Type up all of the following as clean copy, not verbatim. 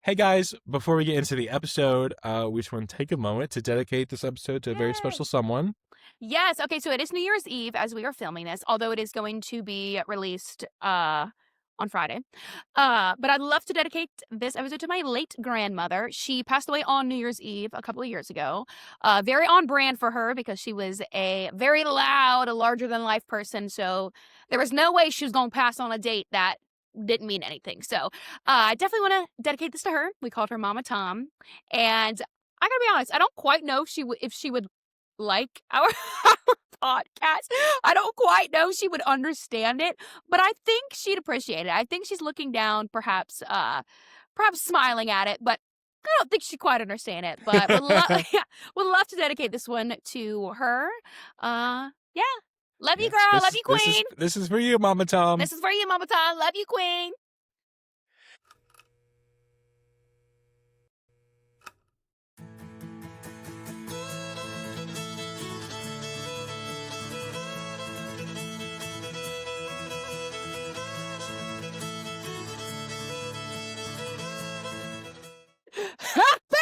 Hey guys, before we get into the episode, we just want to take a moment to dedicate this episode to a very Yay. special someone. Yes. Okay. So it is New Year's Eve as we are filming this, although it is going to be released on Friday. But I'd love to dedicate this episode to my late grandmother. She passed away on New Year's Eve a couple of years ago. Very on brand for her because she was a very loud, a larger than life person. So there was no way she was going to pass on a date that didn't mean anything. So I definitely want to dedicate this to her. We called her Mama Tom. And I gotta be honest, I don't quite know if she would like our podcast. I don't quite know she would understand it, but I think she'd appreciate it. I think she's looking down, perhaps smiling at it, but I don't think she quite understand it. But would love to dedicate this one to her. Yeah. Love you, girl. Love you, queen. This is for you, Mama Tom. This is for you, Mama Tom. Love you, queen. Happy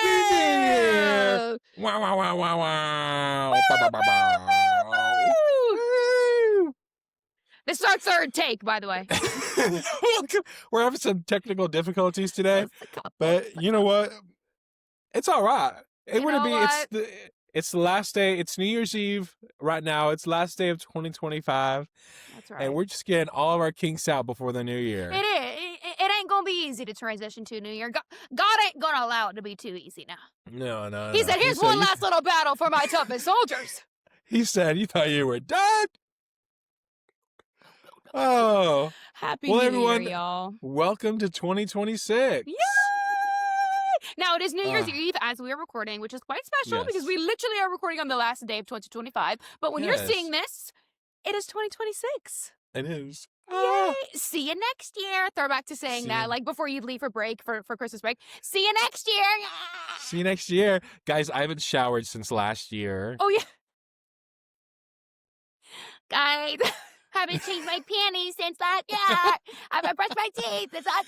New Year! Wow, wow, wow, wow, wow. Ba, ba, ba, ba. Woo! This is our third take, by the way. We're having some technical difficulties today, but you know what? It's all right. It wouldn't be. It's the last day. It's New Year's Eve right now. It's the last day of 2025. That's right. And we're just getting all of our kinks out before the new year. It is. It ain't gonna be easy to transition to New Year. God ain't gonna allow it to be too easy now. No. He said, "Here's one last little battle for my toughest soldiers." He said, "You thought you were done." Oh, Happy well, New everyone, Year, y'all! Welcome to 2026. Yay! Now it is New Year's Eve as we are recording, which is quite special because we literally are recording on the last day of 2025. But when you're seeing this, it is 2026. It is. Yay! See you next year. Throwback to saying that, like before you leave for break, for Christmas break. See you next year. See you next year. Guys, I haven't showered since last year. Oh, yeah. Guys, haven't changed my panties since last year. I haven't brushed my teeth since last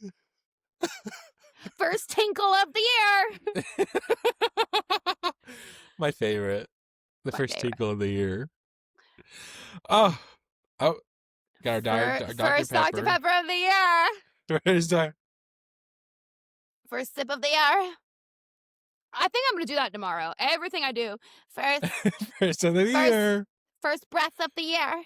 year. First tinkle of the year. My favorite. The first tinkle of the year. Oh. Got our Dr. First Dr. Pepper of the year. First sip of the year. I think I'm going to do that tomorrow. Everything I do. First of the year. First breath of the year.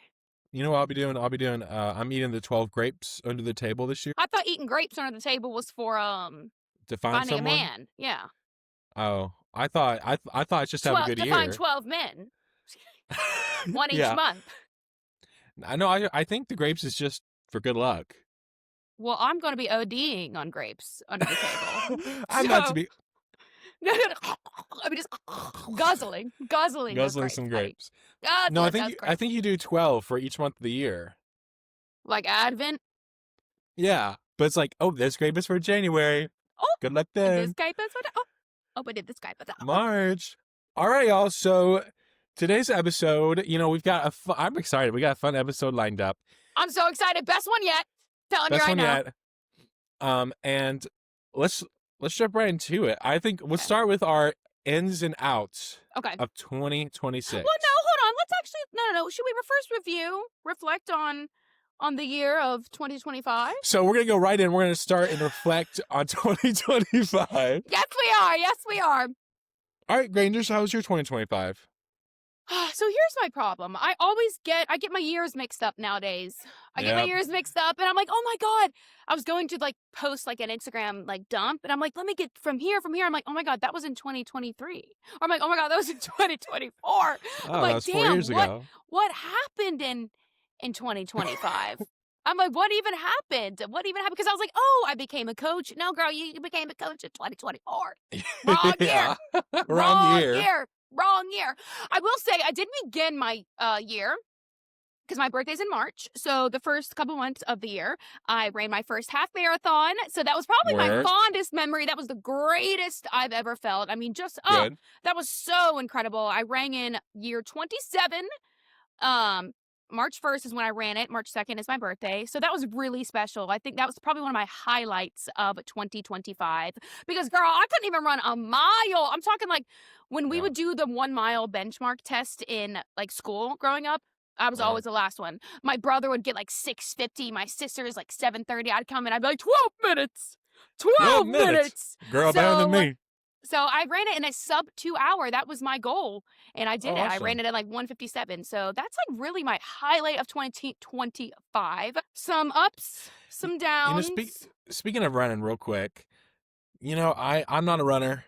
You know what I'll be doing? I'm eating the 12 grapes under the table this year. I thought eating grapes under the table was for to find finding someone? A man. Yeah. Oh, I thought it's just have a good year. To find 12 men. One each month. I know. I think the grapes is just for good luck. Well, I'm going to be ODing on grapes under the table. I'm not to be. No. I mean, just guzzling Some grapes. No, I think you do 12 for each month of the year. Like Advent. Yeah, but it's like, oh, this grape is for January. Oh, good luck then. This grape is for but this grape is March. All right, y'all. So today's episode, we've got I'm excited. We got a fun episode lined up. I'm so excited. Best one yet. Telling you right now. And let's jump right into it. I think we'll start with our ins and outs of 2026. Well, no, hold on. Let's actually no. Should we first reflect on the year of 2025? So we're gonna go right in. We're gonna start and reflect on 2025. Yes, we are. All right, Grainger, so how was your 2025? So here's my problem. I get my years mixed up nowadays. I get my years mixed up and I'm like, oh my God. I was going to post an Instagram dump and I'm like, let me get from here. I'm like, oh my God, that was in 2023. Or I'm like, oh my God, that was in 2024. Oh, I'm like, that was 4 damn, years ago. What happened in 2025? I'm like, what even happened? Because I was like, oh, I became a coach. No, girl, you became a coach in 2024. Wrong year. Wrong year. I will say I did begin my year because my birthday's in March. So the first couple months of the year, I ran my first half marathon. So that was probably my fondest memory. That was the greatest I've ever felt. I mean, that was so incredible. I rang in year 27. March 1st is when I ran it. March 2nd is my birthday. So that was really special. I think that was probably one of my highlights of 2025 because, girl, I couldn't even run a mile. I'm talking like when we would do the 1 mile benchmark test in like school growing up, I was always the last one. My brother would get like 6:50. My sister's like 7:30. I'd come in. I'd be like 12 minutes. 12 minutes. Girl, better than me. So I ran it in a sub 2 hour. That was my goal. And I did it. Awesome. I ran it at like 1:57. So that's like really my highlight of 2025. Some ups, some downs. Speaking of running real quick, I'm not a runner.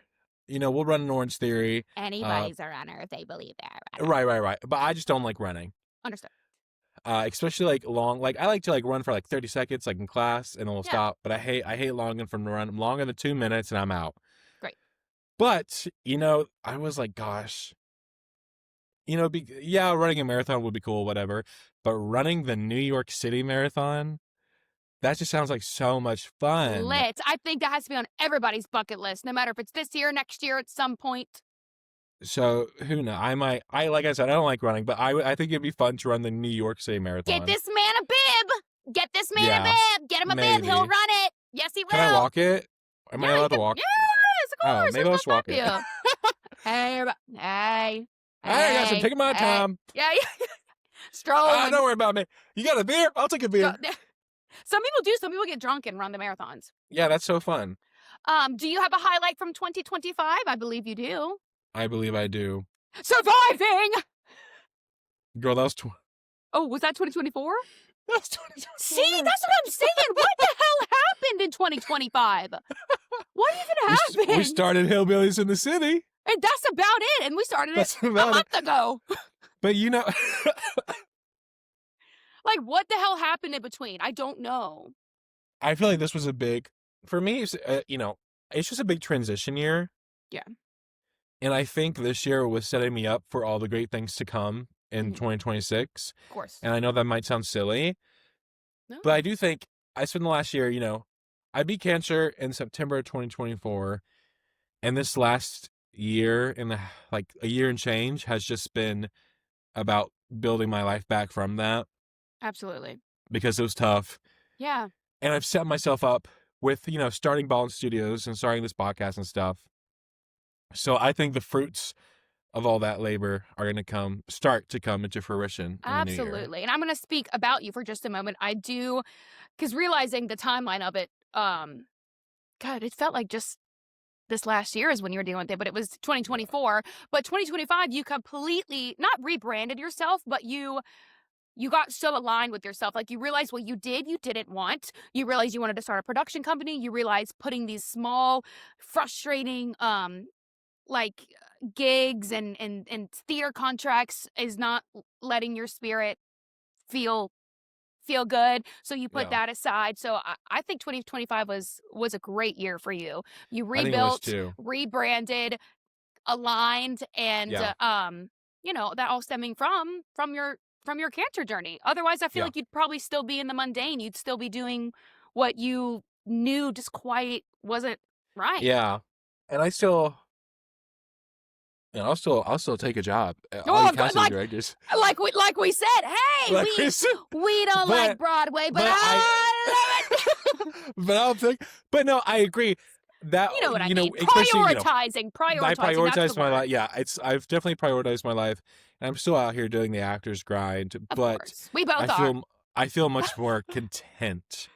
We'll run an Orange Theory. Anybody's a runner if they believe they're a runner. Right. But I just don't like running. Understood. Especially like long, like I like to like run for like 30 seconds, like in class, and then we'll stop. But I hate longer from the run. Longer than 2 minutes, and I'm out. Great. But I was like, gosh, running a marathon would be cool, whatever. But running the New York City Marathon, that just sounds like so much fun. Lit. I think that has to be on everybody's bucket list, no matter if it's this year, next year, at some point. So who knows? Like I said, I don't like running, but I think it'd be fun to run the New York City Marathon. Get this man a bib. Get this man a bib. Get him a bib. He'll run it. Yes, he will. Can I walk it? Am I allowed to walk? Yes, of course. Oh, maybe I'll just walk it. Hey. Guys, I'm taking my time. Yeah. Strolling. Don't worry about me. You got a beer? I'll take a beer. Some people do. Some people get drunk and run the marathons. Yeah, that's so fun. Do you have a highlight from 2025? I believe you do. I believe I do. Surviving! Girl, that was Oh, was that 2024? That's 2024. See, that's what I'm saying. What the hell happened in 2025? What even happened? We started Hillbillies in the City. And that's about it. And we started it a month ago. But like, what the hell happened in between? I don't know. I feel like this was for me, it's just a big transition year. Yeah. And I think this year was setting me up for all the great things to come in 2026. Of course. And I know that might sound silly, but I do think I spent the last year, I beat cancer in September of 2024. And this last year, a year and change, has just been about building my life back from that. Absolutely. Because it was tough. Yeah. And I've set myself up with, starting Ballin Studios and starting this podcast and stuff. So I think the fruits of all that labor are going to start to come into fruition. Absolutely. And I'm going to speak about you for just a moment. I do, because realizing the timeline of it, God, it felt like just this last year is when you were dealing with it, but it was 2024. But 2025, you completely, not rebranded yourself, but you got so aligned with yourself. Like, you realized what you didn't want. You realized you wanted to start a production company. You realized putting these small, frustrating, gigs and theater contracts is not letting your spirit feel good. So you put that aside. So I think 2025 was a great year for you. You rebuilt, rebranded, aligned, and that all stemming from your cancer journey. Otherwise, I feel like you'd probably still be in the mundane. You'd still be doing what you knew just quite wasn't right. Yeah. And I still, I'll still take a job. All the casting directors. Like we said, hey, we don't like Broadway, but I love it. But I'll take. But no, I agree. That you know what I mean. Prioritizing. I prioritize my life. Yeah, I've definitely prioritized my life, and I'm still out here doing the actor's grind. Of course. We both are. I feel much more content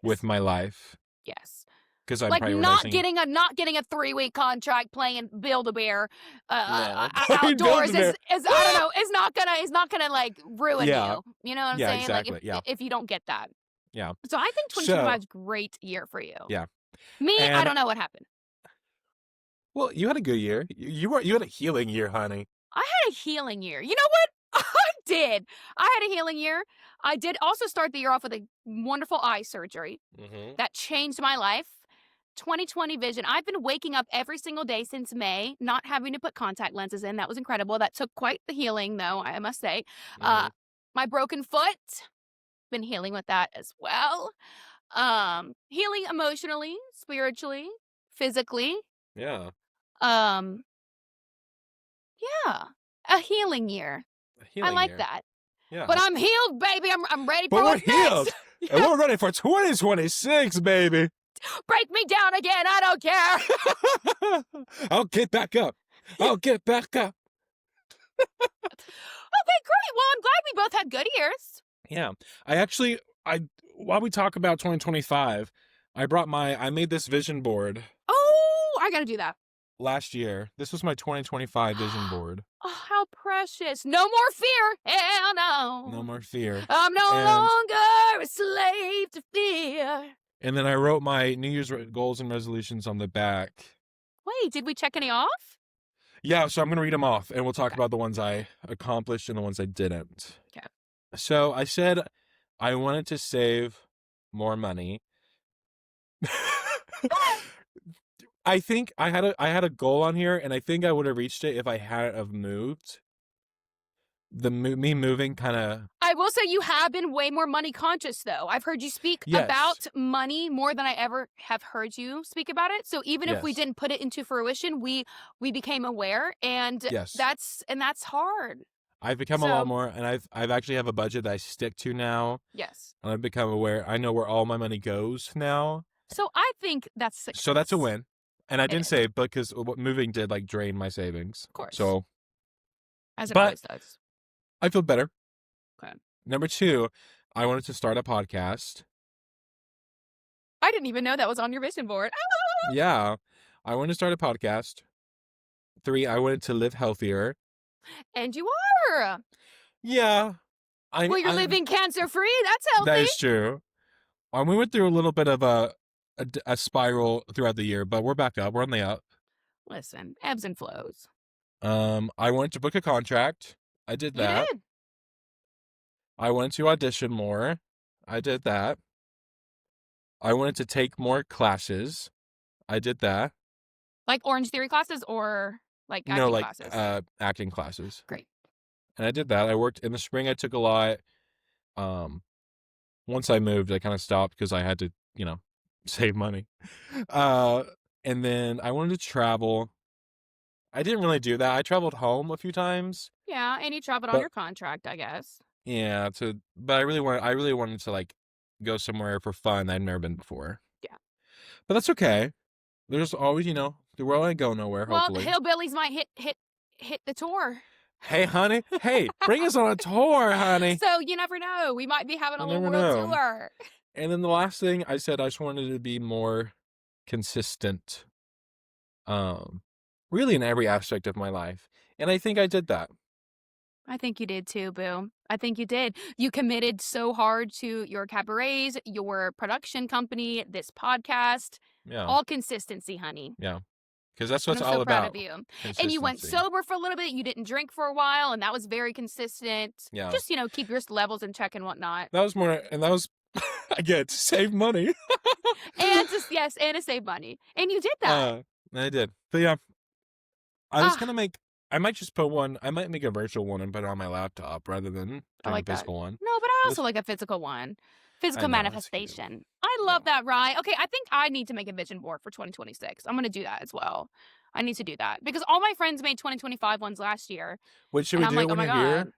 with my life. Yes. Because I'm like prioritizing. not getting a 3-week contract playing Build-A-Bear outdoors is I don't know, is not gonna like ruin you. You know what I'm saying? Exactly. Like if you don't get that. Yeah. So I think 2025 is a great year for you. Yeah. Me, I don't know what happened. Well, you had a good year. You had a healing year, honey. I had a healing year. You know what? I did. I had a healing year. I did also start the year off with a wonderful eye surgery that changed my life. 20/20 vision. I've been waking up every single day since May, not having to put contact lenses in. That was incredible. That took quite the healing, though, I must say. My broken foot, been healing with that as well. Healing emotionally, spiritually, physically. Yeah. Yeah. A healing year. I like that. Yeah. But I'm healed, baby. I'm ready for But we're what's healed. next. And we're ready for 2026, baby. Break me down again. I don't care. I'll get back up. I'll get back up. Okay, great. Well, I'm glad we both had good ears. Yeah. While we talk about 2025, I made this vision board Oh, I got to do that. last year. This was my 2025 vision board. Oh, how precious. No more fear. Hell no. No more fear. I'm no longer a slave to fear. And then I wrote my New Year's goals and resolutions on the back. Wait, did we check any off? Yeah, so I'm going to read them off, and we'll talk about the ones I accomplished and the ones I didn't. Okay. So I said I wanted to save more money. I think I had a goal on here, and I think I would have reached it if I hadn't have moved. Me moving kind of... I will say you have been way more money conscious, though. I've heard you speak about money more than I ever have heard you speak about it. So even if we didn't put it into fruition, we became aware, and that's hard. I've become a lot more, and I've actually have a budget that I stick to now. Yes. And I've become aware. I know where all my money goes now. So I think that's success. So that's a win. And I didn't save because what moving did drain my savings. Of course. So as it always does. I feel better. Okay. Number 2, I wanted to start a podcast. I didn't even know that was on your vision board. Yeah. I wanted to start a podcast. 3, I wanted to live healthier. And you are. Yeah. Well, you're living cancer-free. That's healthy. That is true. We went through a little bit of a spiral throughout the year, but we're back up. We're on the up. Listen, ebbs and flows. I wanted to book a contract. I did that. You did. I wanted to audition more. I did that. I wanted to take more classes. I did that. Like Orange Theory classes or like acting classes? No, acting classes. Great. And I did that. I worked in the spring. I took a lot. Once I moved, I kind of stopped because I had to, save money. And then I wanted to travel. I didn't really do that. I traveled home a few times. Yeah, and you traveled on your contract, I guess. Yeah, but I really wanted to go somewhere for fun I'd never been before. Yeah. But that's okay. There's always, the world ain't go nowhere, hopefully. Well, Hillbillies might hit the tour. Hey, honey. Hey, bring us on a tour, honey. So you never know. We might be having a little world tour. And then the last thing I said, I just wanted to be more consistent. Really in every aspect of my life. And I think I did that. I think you did too, Boo. I think you did. You committed so hard to your cabarets, your production company, this podcast. Yeah. All consistency, honey. Yeah. Because that's what it's all about. I'm so proud of you. And you went sober for a little bit. You didn't drink for a while, and that was very consistent. Yeah. Just, keep your levels in check and whatnot. That was more, and that was, again, to save money. And to save money. And you did that. I did. But yeah, I was going to I might just put one, I might make a virtual one and put it on my laptop rather than doing a physical one. No, but I also like a physical one. Physical manifestation. I love that, Rye. Okay, I think I need to make a vision board for 2026. I'm going to do that as well. I need to do that because all my friends made 2025 ones last year. Which should we do when you're here?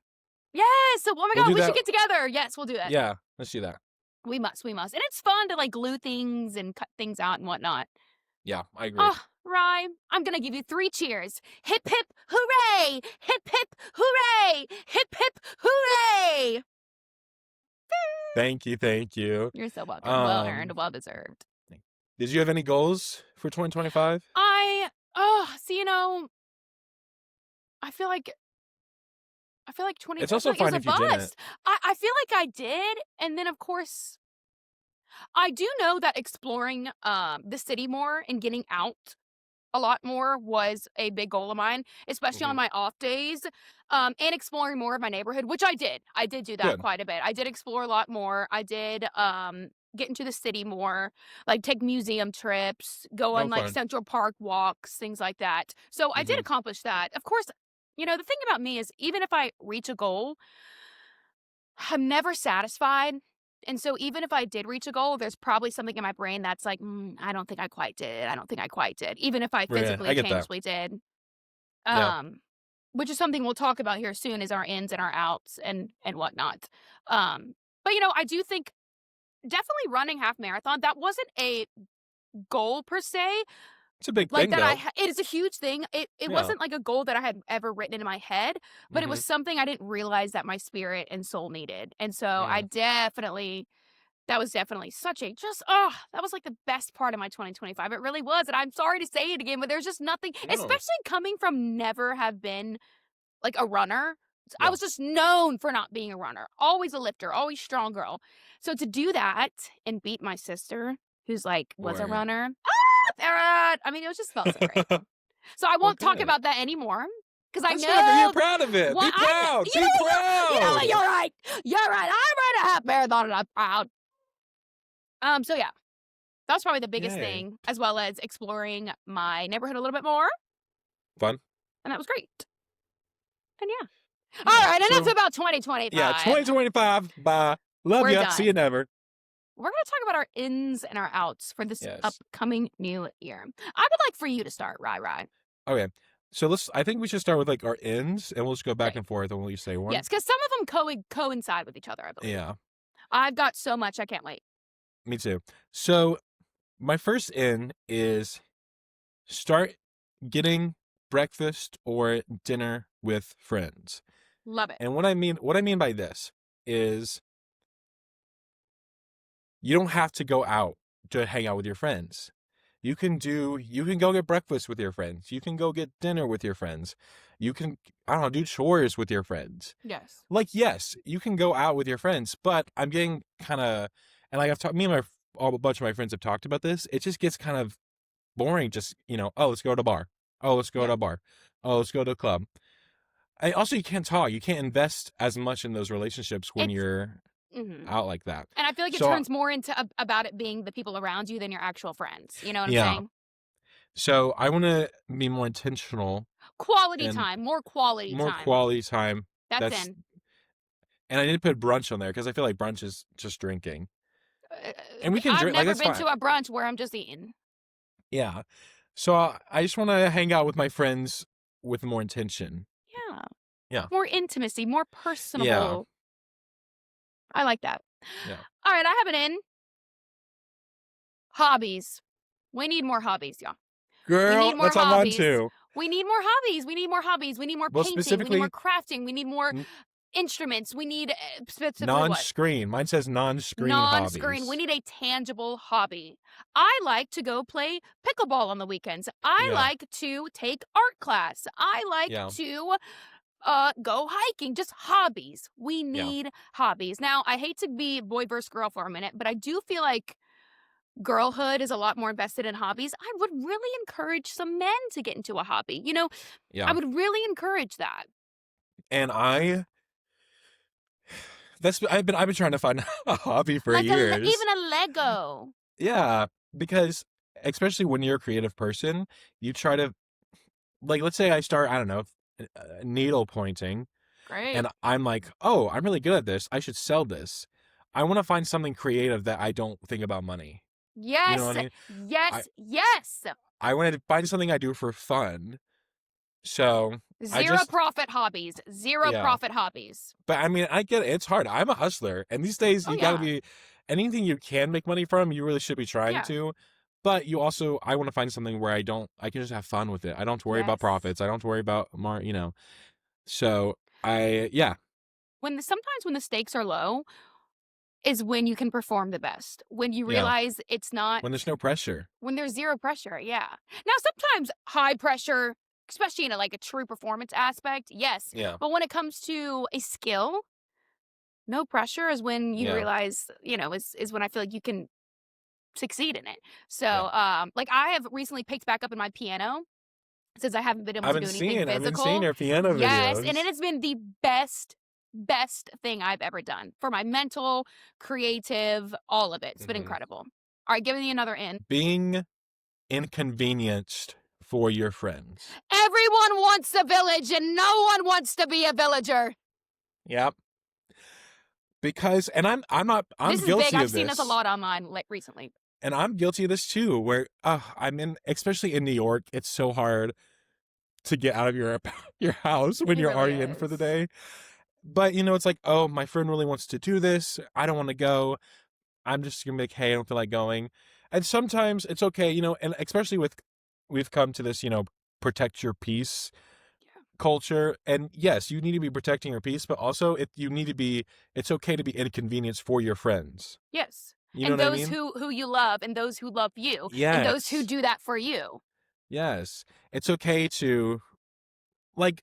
Yes. Oh my God, we should get together. Yes, we'll do that. Yeah, let's do that. We must. And it's fun to glue things and cut things out and whatnot. Yeah, I agree. Oh, Rye, I'm going to give you 3 cheers. Hip, hip, hooray! Hip, hip, hooray! Hip, hip, hooray! Thank you. You're so welcome. Well earned, well deserved. Did you have any goals for 2025? I feel like 2025. It's also fine if you didn't. I feel like I did, and then of course, I do know that exploring the city more and getting out a lot more was a big goal of mine, especially on my off days, and exploring more of my neighborhood, which I did. I did do that quite a bit. I did explore a lot more. I did get into the city more, take museum trips, go on Central Park walks, things like that. So I did accomplish that. Of course, the thing about me is even if I reach a goal, I'm never satisfied. And so even if I did reach a goal, there's probably something in my brain that's like, I don't think I quite did. Even if I physically, tangibly did. which is something we'll talk about here soon, is our ins and our outs and whatnot. But I do think definitely running half marathon. That wasn't a goal per se. It's a big Like thing, though. it is a huge thing. It Yeah. wasn't like a goal that I had ever written in my head, but it Mhm. was something I didn't realize that my spirit and soul needed. And so Yeah. I definitely that was definitely such a that was like the best part of my 2025. It really was. And I'm sorry to say it again, but there's just nothing, No. especially coming from never have been like a runner. I Yeah. was just known for not being a runner. Always a lifter, always strong girl. So to do that and beat my sister, who's like was a Boy. runner. Farrah! I mean, it was just felt so great. So I won't talk good. about that anymore because I That's know good, but you're proud of it. Well, Be proud. you Be know what, proud. you know what? You're right. You're right. I ran a half marathon and I'm proud. So yeah, that's probably the biggest Yay. thing, as well as exploring my neighborhood a little bit more, Fun. and that was great. And yeah. All right, enough about 2025. Yeah, 2025. Bye. Love We're ya. done. See you never. We're going to talk about our ins and our outs for this Yes. upcoming new year. I would like for you to start, Rai. Okay. So I think we should start with like our ends, and we'll just go back Great. and forth and we'll say one. Yes, because some of them coincide with each other, I believe. Yeah. I've got so much, I can't wait. Me too. So my first in is start getting breakfast or dinner with friends. Love it. And what I mean by this is you don't have to go out to hang out with your friends. You can go get breakfast with your friends. You can go get dinner with your friends. You can, I don't know, do chores with your friends. Yes. Like, yes, you can go out with your friends, but I'm getting kind of, and like I've talked, me and a bunch of my friends have talked about this. It just gets kind of boring. Just, oh, let's go to a bar. Oh, let's go to a bar. Oh, let's go to a club. Also, you can't talk. You can't invest as much in those relationships when you're out like that. And I feel like it turns more into about it being the people around you than your actual friends. You know what I'm saying? So I want to be more intentional. Quality time. More quality time. More quality time. That's in. And I didn't put brunch on there because I feel like brunch is just drinking. And we can I've drink. never been to a brunch where I'm just eating. Yeah. So I just want to hang out with my friends with more intention. Yeah. Yeah. More intimacy, more personable. Yeah. I like that. Yeah. All right, I have it in. Hobbies. We need more hobbies, y'all. Girl, that's on mine too. We need more hobbies. We need more hobbies. We need more painting. We need more crafting. We need more instruments. We need non-screen. Mine says non-screen hobbies. Non-screen. We need a tangible hobby. I like to go play pickleball on the weekends. I like to take art class. I like to go hiking. Just hobbies. We need hobbies. Now, I hate to be boy versus girl for a minute, but I do feel like girlhood is a lot more invested in hobbies. I would really encourage some men to get into a hobby. I would really encourage that. And I've been trying to find a hobby for years. Even a Lego. Yeah, because especially when you're a creative person, you try to, like, let's say I start, I don't know, needle pointing. Great. And I'm like, oh, I'm really good at this. I should sell this. I want to find something creative that I don't think about money. Yes. You know what I mean? Yes. I want to find something I do for fun. So Zero profit hobbies. But I mean, I get it. It's hard. I'm a hustler. And these days you gotta be, anything you can make money from, you really should be trying to. But I want to find something where I can just have fun with it. I don't have to worry about profits. I don't have to worry about So sometimes when the stakes are low is when you can perform the best. When you realize it's not. When there's no pressure. When there's zero pressure, yeah. Now, sometimes high pressure, especially in a true performance aspect, yes. Yeah. But when it comes to a skill, no pressure is when you realize, is when I feel like you can succeed in it. So, I have recently picked back up in my piano since I haven't been able to do anything physical. I've been seeing your piano videos. Yes, and it has been the best thing I've ever done for my mental, creative, all of it. It's been incredible. All right, give me another in. Being inconvenienced for your friends. Everyone wants a village and no one wants to be a villager. Yep. Because, and I'm this is guilty big. of I've seen this. this a lot online recently. And I'm guilty of this too, where especially in New York, it's so hard to get out of your your house when He you're really already in for the is. day. But it's like, oh, my friend really wants to do this. I don't want to go. I'm just gonna be like, hey, I don't feel like going. And sometimes it's okay, and especially with we've come to this, protect your peace Yeah. culture. And yes, you need to be protecting your peace, but also it's okay to be inconvenienced for your friends. Yes. You know And what I those mean? who you love and those who love you and those who Yes. do that for you. Yes. It's okay to like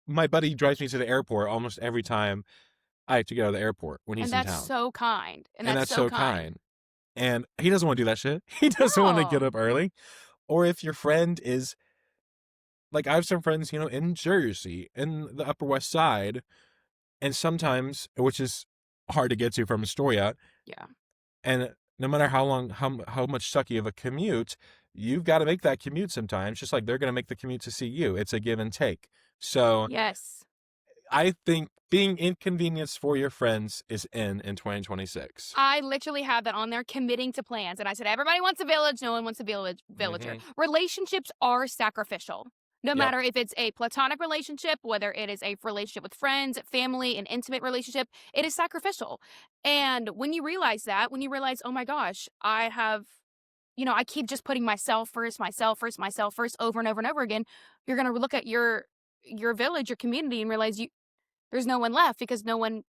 my buddy drives me to the airport almost every time I have to go to the airport when And he's in that's town. so kind. And And that's that's so so kind. kind. And he doesn't want to do that shit. He doesn't want to get No. up early. Or if your friend is like, I have some friends, in Jersey, in the Upper West Side, and sometimes, which is hard to get to from Astoria, Yeah. and no matter how long, how much sucky of a commute, you've got to make that commute sometimes, just like they're going to make the commute to see you. It's a give and take. So Yes. I think being inconvenienced for your friends is in 2026. I literally have that on there, committing to plans. And I said, everybody wants a village. No one wants a villager. Relationships are sacrificial. No Yep. matter if it's a platonic relationship, whether it is a relationship with friends, family, an intimate relationship, it is sacrificial. And when you realize that, when you realize, oh my gosh, I have, I keep just putting myself first, myself first over and over and over again, you're going to look at your village, your community and realize there's no one left because no one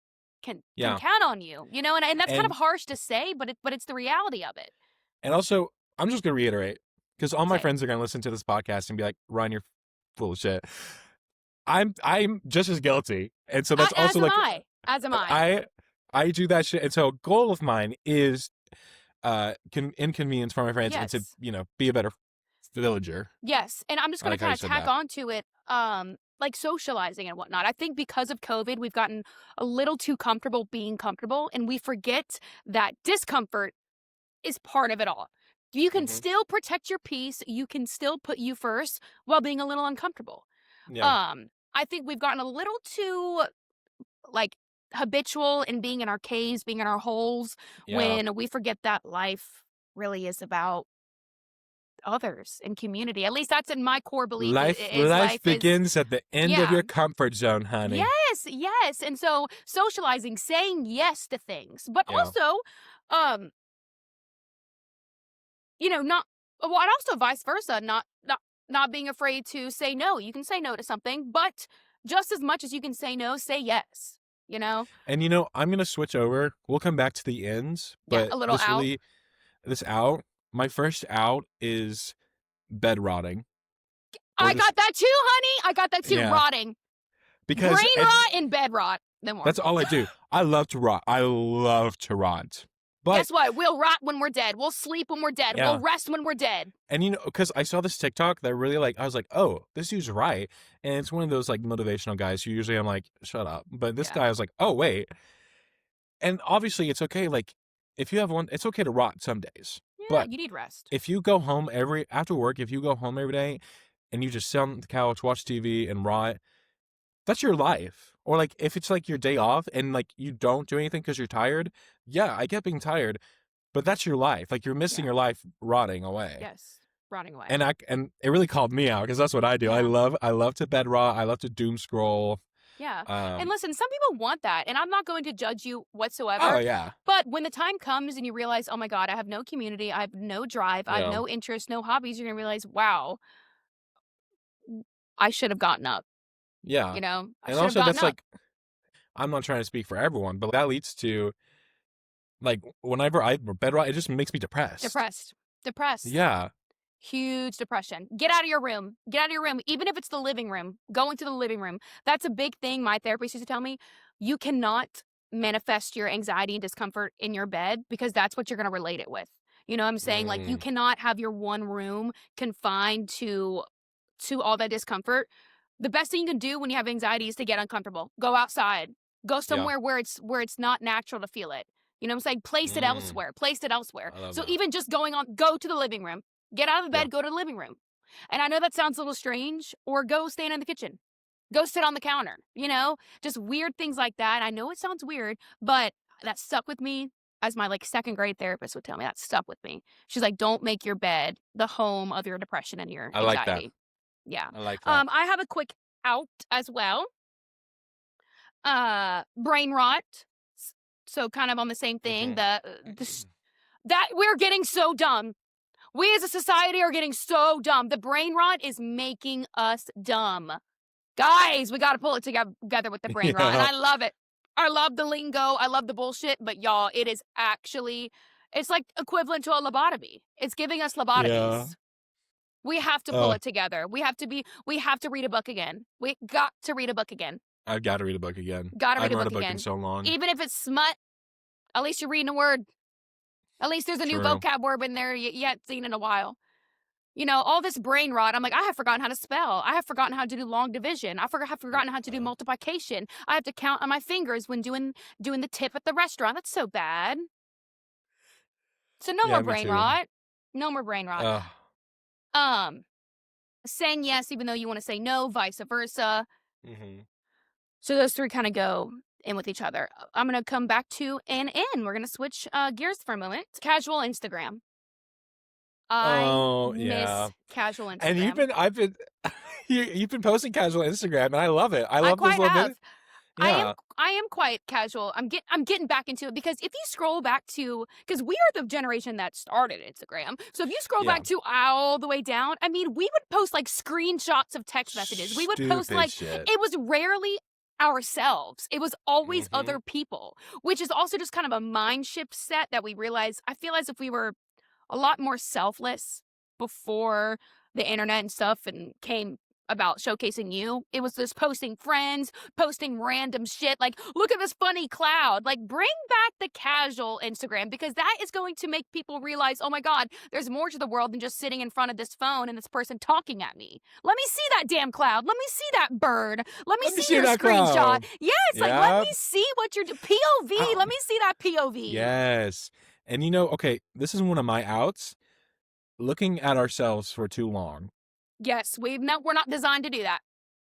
can Yeah. count on you, and that's kind of And harsh to say, but it's the reality of it. and also, I'm just gonna reiterate because all my Say, friends are gonna listen to this podcast and be like, "Ryan, you're full of shit." I'm just as guilty, and so that's as also am like I, as am I. I do that shit, and so a goal of mine is inconvenience for my friends and to Yes, be a better villager. yes, and I'm just I gonna like how kind you of said tack that. on to it, like socializing and whatnot. I think because of COVID, we've gotten a little too comfortable being comfortable, and we forget that discomfort is part of it all. You can Hmm. still protect your peace. You can still put you first while being a little uncomfortable. Yeah, I think we've gotten a little too like habitual in being in our caves, being in our holes, yeah. when we forget that life really is about others and community. At least that's in my core belief is Life life is begins at the end of yeah. your comfort zone, honey. Yes, yes. And so socializing, saying yes to things, but Yeah, also um not well, and also vice versa, not being afraid to say no. You can say no to something, but just as much as you can say no, say yes, you know? and I'm gonna switch over. We'll come back to the ends, Yeah, but a little out. this out. My first out is bed rotting, or I just got that too, honey. I got that too. yeah, Rotting. because Brain rot and bed rot. No more. that's all I do. I love to rot. I love to rot. But Guess what? We'll rot when we're dead. We'll sleep when we're dead. We'll yeah, rest when we're dead. and because I saw this TikTok that really I was like, oh, this dude's right, and it's one of those like motivational guys who usually I'm like, shut up, but this Yeah. guy was like, oh wait, and obviously it's okay. Like if you have one, it's okay to rot some days, Yeah, but you need rest. if you go home after work, if you go home every day and you just sit on the couch, watch TV, and rot, that's your life. Or like if it's like your day off and like you don't do anything because you're tired, yeah, I get being tired, but that's your life. Like you're missing Yeah. your life rotting away. Yes. Rotting away. And it really called me out because that's what I do. Yeah. I love to bed rot. I love to doom scroll. Yeah. And Um, listen, some people want that, and I'm not going to judge you oh whatsoever. yeah, But when the time comes and you realize, oh my God, I have no community, I have no drive, I have yeah, no interest, no hobbies, you're going to realize, wow, I should have gotten up. yeah. I And should have also gotten that's up. like I'm not trying to speak for everyone, but that leads to like whenever I bed rot, it just makes me depressed. Depressed. Depressed. Yeah, Huge depression. Get out of your room. Get out of your room. Even if it's the living room, go into the living room. That's a big thing my therapist used to tell me. You cannot manifest your anxiety and discomfort in your bed because that's what you're going to relate it with. You know what I'm saying? Like you mm, cannot have your one room confined to all that discomfort. The best thing you can do when you have anxiety is to get uncomfortable. Go outside. Go yeah, somewhere where it's not natural to feel it. You know what I'm saying? Place it mm, elsewhere. Place it elsewhere. I love So that. even just go to the living room. Get out of the Yeah, bed, go to the living room. And I know that sounds a little strange, or go stand in the kitchen. Go sit on the counter, just weird things like that. I know it sounds weird, but that stuck with me as my like second grade therapist would tell me. That stuck with me. She's like, don't make your bed the home of your depression and your I like that. anxiety. Yeah. I like that. I have a quick out as well. Brain rot. So kind of on the same thing. Mm-hmm. That we're getting so dumb. We as a society are getting so dumb. The brain rot is making us dumb. Guys, we got to pull it together with the brain rot. And Yeah. I love it. I love the lingo. I love the bullshit. But y'all, it is actually, it's like equivalent to a lobotomy. It's giving us Yeah. lobotomies. We have to pull it together. We have to read a book again. We got to read a book again. I've got to read a book again. Got to I read a haven't read book a book again. in so long. Even if it's smut, at least you're reading a word. At least there's a new vocab word in there you haven't seen in a while. You know, all this brain rot, I'm like, I have forgotten how to spell. I have forgotten how to do long division. I have forgotten how to do multiplication. I have to count on my fingers when doing the tip at the restaurant. That's so bad. So no more brain rot. No more brain rot. Saying yes even though you want to say no, vice versa. Mm-hmm. So those three kind of go in with each other. I'm going to come back to an in. We're going to switch gears for a moment. Casual Instagram. I miss casual Instagram. And you've been posting casual Instagram, and I love it. I love those quite little have. bit. Yeah. I am quite casual. I'm getting back into it because if you scroll back to, because we are the generation that started Instagram. So if you scroll back to all the way down, I mean, we would post like screenshots of text messages. We would post like shit. It was rarely ourselves. It was always other people, which is also just kind of a mind shift set that we realize. I feel as if we were a lot more selfless before the internet and stuff and came about showcasing you. It was just posting friends, posting random shit, like, look at this funny cloud. Like, bring back the casual Instagram because that is going to make people realize, oh my God, there's more to the world than just sitting in front of this phone and this person talking at me. Let me see that damn cloud. Let me see that bird. Let me see your screenshot. Cloud. Yeah, it's like, let me see what you're doing. POV. Let me see that POV. Yes. And okay, this is one of my outs. Looking at ourselves for too long. Yes, we're not designed to do that.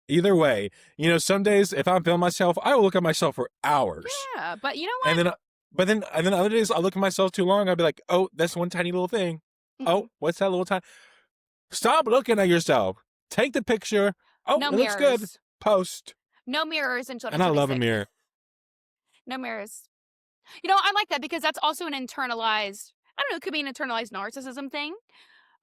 Either way, some days if I'm feeling myself, I will look at myself for hours. Yeah, but you know what? And then other days I'll look at myself too long. I'll be like, oh, that's one tiny little thing. Mm-hmm. Oh, what's that little tiny? Stop looking at yourself. Take the picture. Oh, no, it looks good. Post. No mirrors until. And I love a mirror. No mirrors. I like that because that's also an internalized. I don't know. It could be an internalized narcissism thing.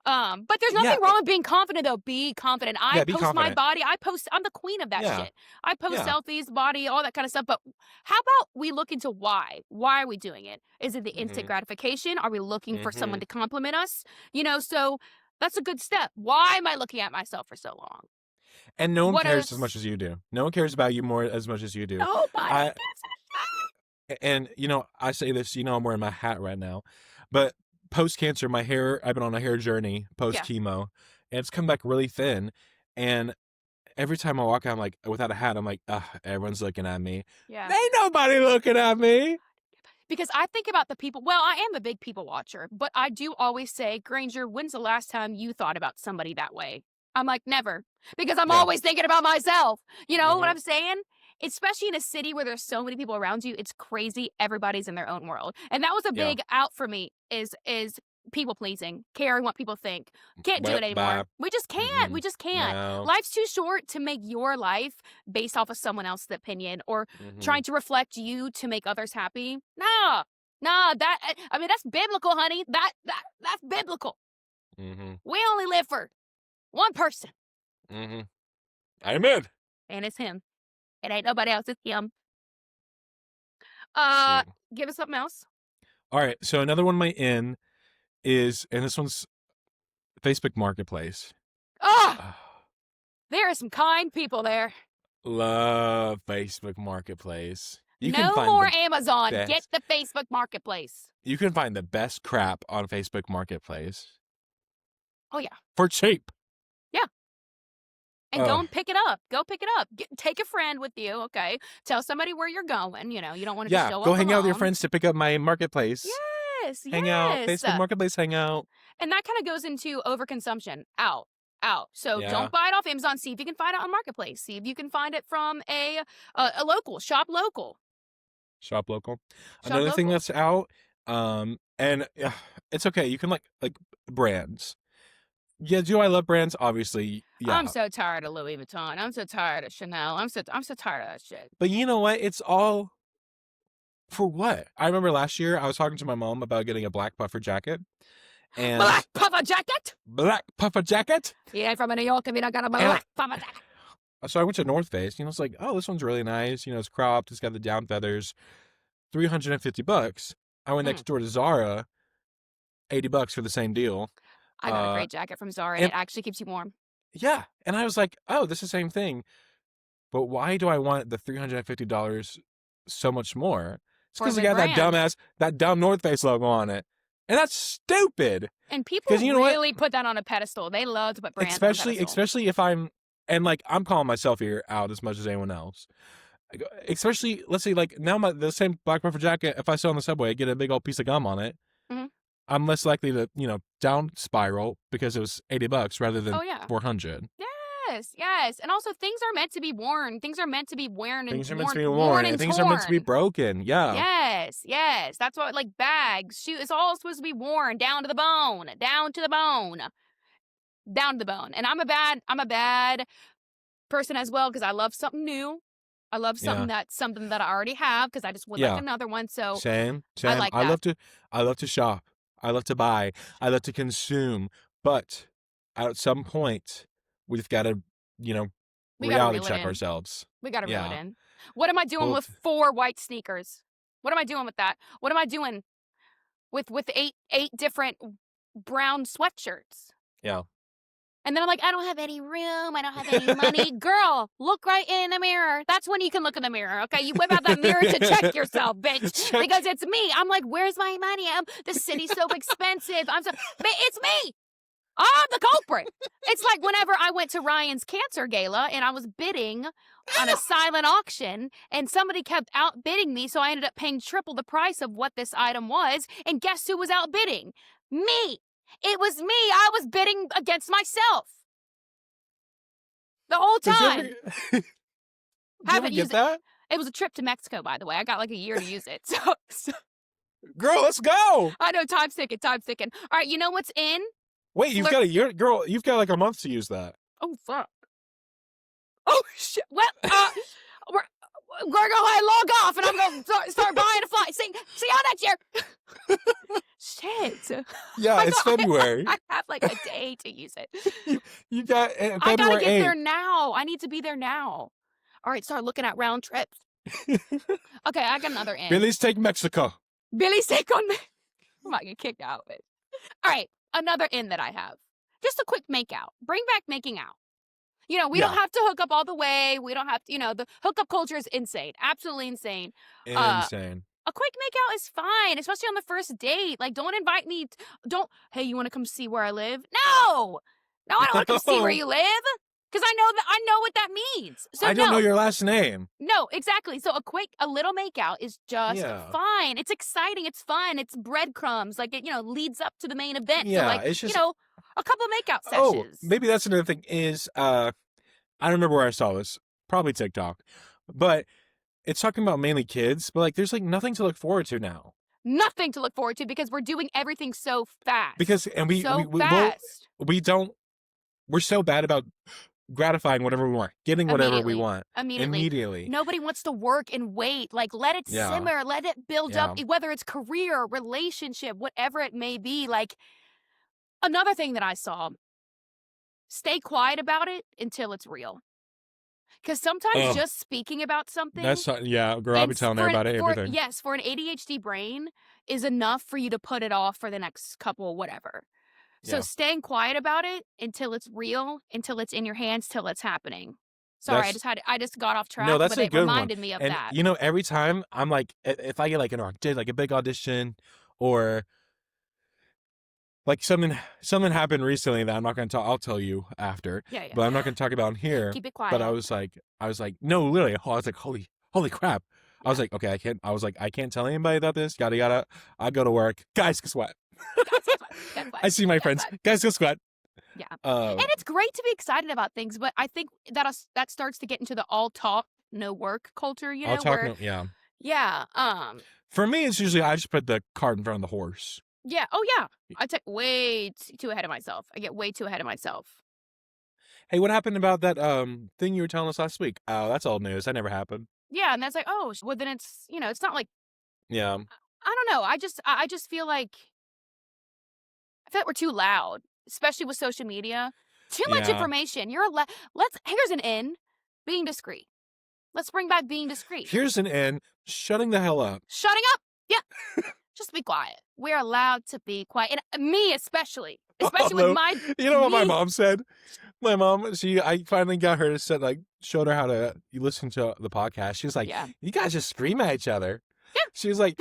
But there's nothing wrong with being confident, though. Be confident. I post my body. I'm the queen of that shit. I post selfies, body, all that kind of stuff. But how about we look into why? Why are we doing it? Is it the instant gratification? Are we looking for someone to compliment us? So that's a good step. Why am I looking at myself for so long? And no one cares as much as you do. No one cares about you as much as you do. Nobody. And, I say this, I'm wearing my hat right now. But post-cancer, my hair, I've been on a hair journey post-chemo. And it's come back really thin. And every time I walk out, I'm like, without a hat, I'm like, everyone's looking at me. Yeah. Ain't nobody looking at me. Because I think about the people. Well, I am a big people watcher. But I do always say, Grainger, when's the last time you thought about somebody that way? I'm like, never. Because I'm always thinking about myself. You know what I'm saying? Especially in a city where there's so many people around you, it's crazy. Everybody's in their own world. And that was a big out for me is people pleasing, caring what people think. Can't do it anymore. We just can't. We just can't. No. Life's too short to make your life based off of someone else's opinion or trying to reflect you to make others happy. Nah, that's biblical, honey. That's biblical. We only live for one person. Amen. And it's him. It ain't nobody else. It's him. Give us something else. All right. So another one of my in is, and this one's Facebook Marketplace. There are some kind people there. Love Facebook Marketplace. No more Amazon. Get the Facebook Marketplace. You can find the best crap on Facebook Marketplace. Oh, yeah. For cheap. Yeah. And go and pick it up. Go pick it up. Take a friend with you, okay? Tell somebody where you're going. You don't want to just show up go hang alone. out with your friends to pick up my Marketplace. Yes, hang out. Facebook Marketplace hangout. And that kind of goes into overconsumption. Out. So don't buy it off Amazon. See if you can find it on Marketplace. See if you can find it from a local. Shop local. Another thing that's out, and it's okay. You can like brands. Yeah, do I love brands? Obviously, yeah. I'm so tired of Louis Vuitton. I'm so tired of Chanel. I'm so tired of that shit. But you know what? It's all for what? I remember last year I was talking to my mom about getting a black puffer jacket. And Black puffer jacket. black puffer jacket. You ain't from New York if you don't got a And black puffer jacket. so I went to North Face. It's like, oh, this one's really nice. It's cropped. It's got the down feathers. $350. I went next door to Zara. $80 for the same deal. I got a great jacket from Zara, and it actually keeps you warm. Yeah, and I was like, oh, this is the same thing. But why do I want the $350 so much more? It's because they got that dumb North Face logo on it. And that's stupid. And people really put that on a pedestal. They love to put brands on a pedestal. Especially if I'm calling myself here out as much as anyone else. Especially, let's say, like, now the same black puffer jacket, if I sell on the subway, I get a big old piece of gum on it. Mm-hmm. I'm less likely to, down spiral because it was $80 rather than $400. Yes. And also, things are meant to be worn. Things are meant to be worn and Things are meant to be worn. And things are meant to be broken. Yeah. Yes. That's what, like, bags, shoes, it's all supposed to be worn down to the bone. Down to the bone. And I'm a bad person as well because I love something new. I love something that I already have because I just would like another one. So same. I like that. I love to shop. I love to buy. I love to consume. But at some point, we've got to, reality check ourselves. We got to reel it in. What am I doing with 4 white sneakers? What am I doing with that? What am I doing with 8 different brown sweatshirts? Yeah. And then I'm like, I don't have any room. I don't have any money. Girl, look right in the mirror. That's when you can look in the mirror, okay? You whip out that mirror to check yourself, bitch. Because it's me. I'm like, where's my money? The city's so expensive. It's me. I'm the culprit. It's like whenever I went to Ryan's cancer gala and I was bidding on a silent auction and somebody kept outbidding me, so I ended up paying triple the price of what this item was. And guess who was outbidding? Me. It was me. I was bidding against myself the whole time. Haven't used that? It was a trip to Mexico, by the way. I got like a year to use it. So girl, let's go. I know, time's ticking. All right, you know what's in? Wait, you've got a year, girl. You've got like a month to use that. Oh fuck. Oh shit. Well, we're gonna log off, and I'm gonna start buying a flight. See y'all next year. Shit. Yeah, it's February. I have like a day to use it. You got February I gotta get 8th. there now. I need to be there now. All right, start looking at round trips. Okay, I got another in. Billies take Mexico. Billies take on me. I might get kicked out of it. All right, another in that I have. Just a quick make out. Bring back making out. We don't have to hook up all the way. We don't have to, the hookup culture is insane. Absolutely insane. Insane. A quick make out is fine, especially on the first date. Like, don't invite me. Hey, you want to come see where I live? No, I don't want to come see where you live. Because I know what that means. So I don't know your last name. No, exactly. So a little makeout is just fine. It's exciting. It's fun. It's breadcrumbs. Like, it, leads up to the main event. Yeah, so like, it's just, a couple makeout sessions. Maybe that's another thing is, I don't remember where I saw this. Probably TikTok. But it's talking about mainly kids. But like, there's like nothing to look forward to now. Nothing to look forward to because we're doing everything so fast. We're so bad about gratifying whatever we want, getting whatever we want immediately. Nobody wants to work and wait. Like, let it simmer, let it build up, whether it's career, relationship, whatever it may be. Like, another thing that I saw, stay quiet about it until it's real. Because sometimes just speaking about something, girl, I'll be telling everybody everything. Yes, for an ADHD brain is enough for you to put it off for the next couple, whatever. So staying quiet about it until it's real, until it's in your hands, till it's happening. Sorry, I just got off track. No, that's but a good reminded one. me of And that. Every time I'm like, if I get like a big audition, or like something happened recently that I'm not going to talk. I'll tell you after. Yeah. But I'm not going to talk about it here. Keep it quiet. But I was like, no, literally. I was like, holy crap. I was like, okay, I can't tell anybody about this. Yada. I go to work. Guys, guess what? I see my friends. Guys, guess what? Yeah. And it's great to be excited about things, but I think that starts to get into the all talk, no work culture, all talk, yeah. Yeah. For me, it's usually I just put the cart in front of the horse. Yeah. Oh, yeah. I take way too ahead of myself. I get way too ahead of myself. Hey, what happened about that thing you were telling us last week? Oh, that's old news. That never happened. Yeah, and that's like, oh, well, then it's it's not like Yeah. I don't know. I just feel like we're too loud, especially with social media. Too much Yeah. information. Let's here's an N, being discreet. Let's bring back being discreet. Here's an N. Shutting the hell up. Shutting up. Yeah. Just be quiet. We're allowed to be quiet. And me especially. Especially with Although, you know what my me. mom said? My mom, I finally got her to set, like, showed her how to you listen to the podcast. She was like, Yeah. you guys just scream at each other. Yeah. She's like,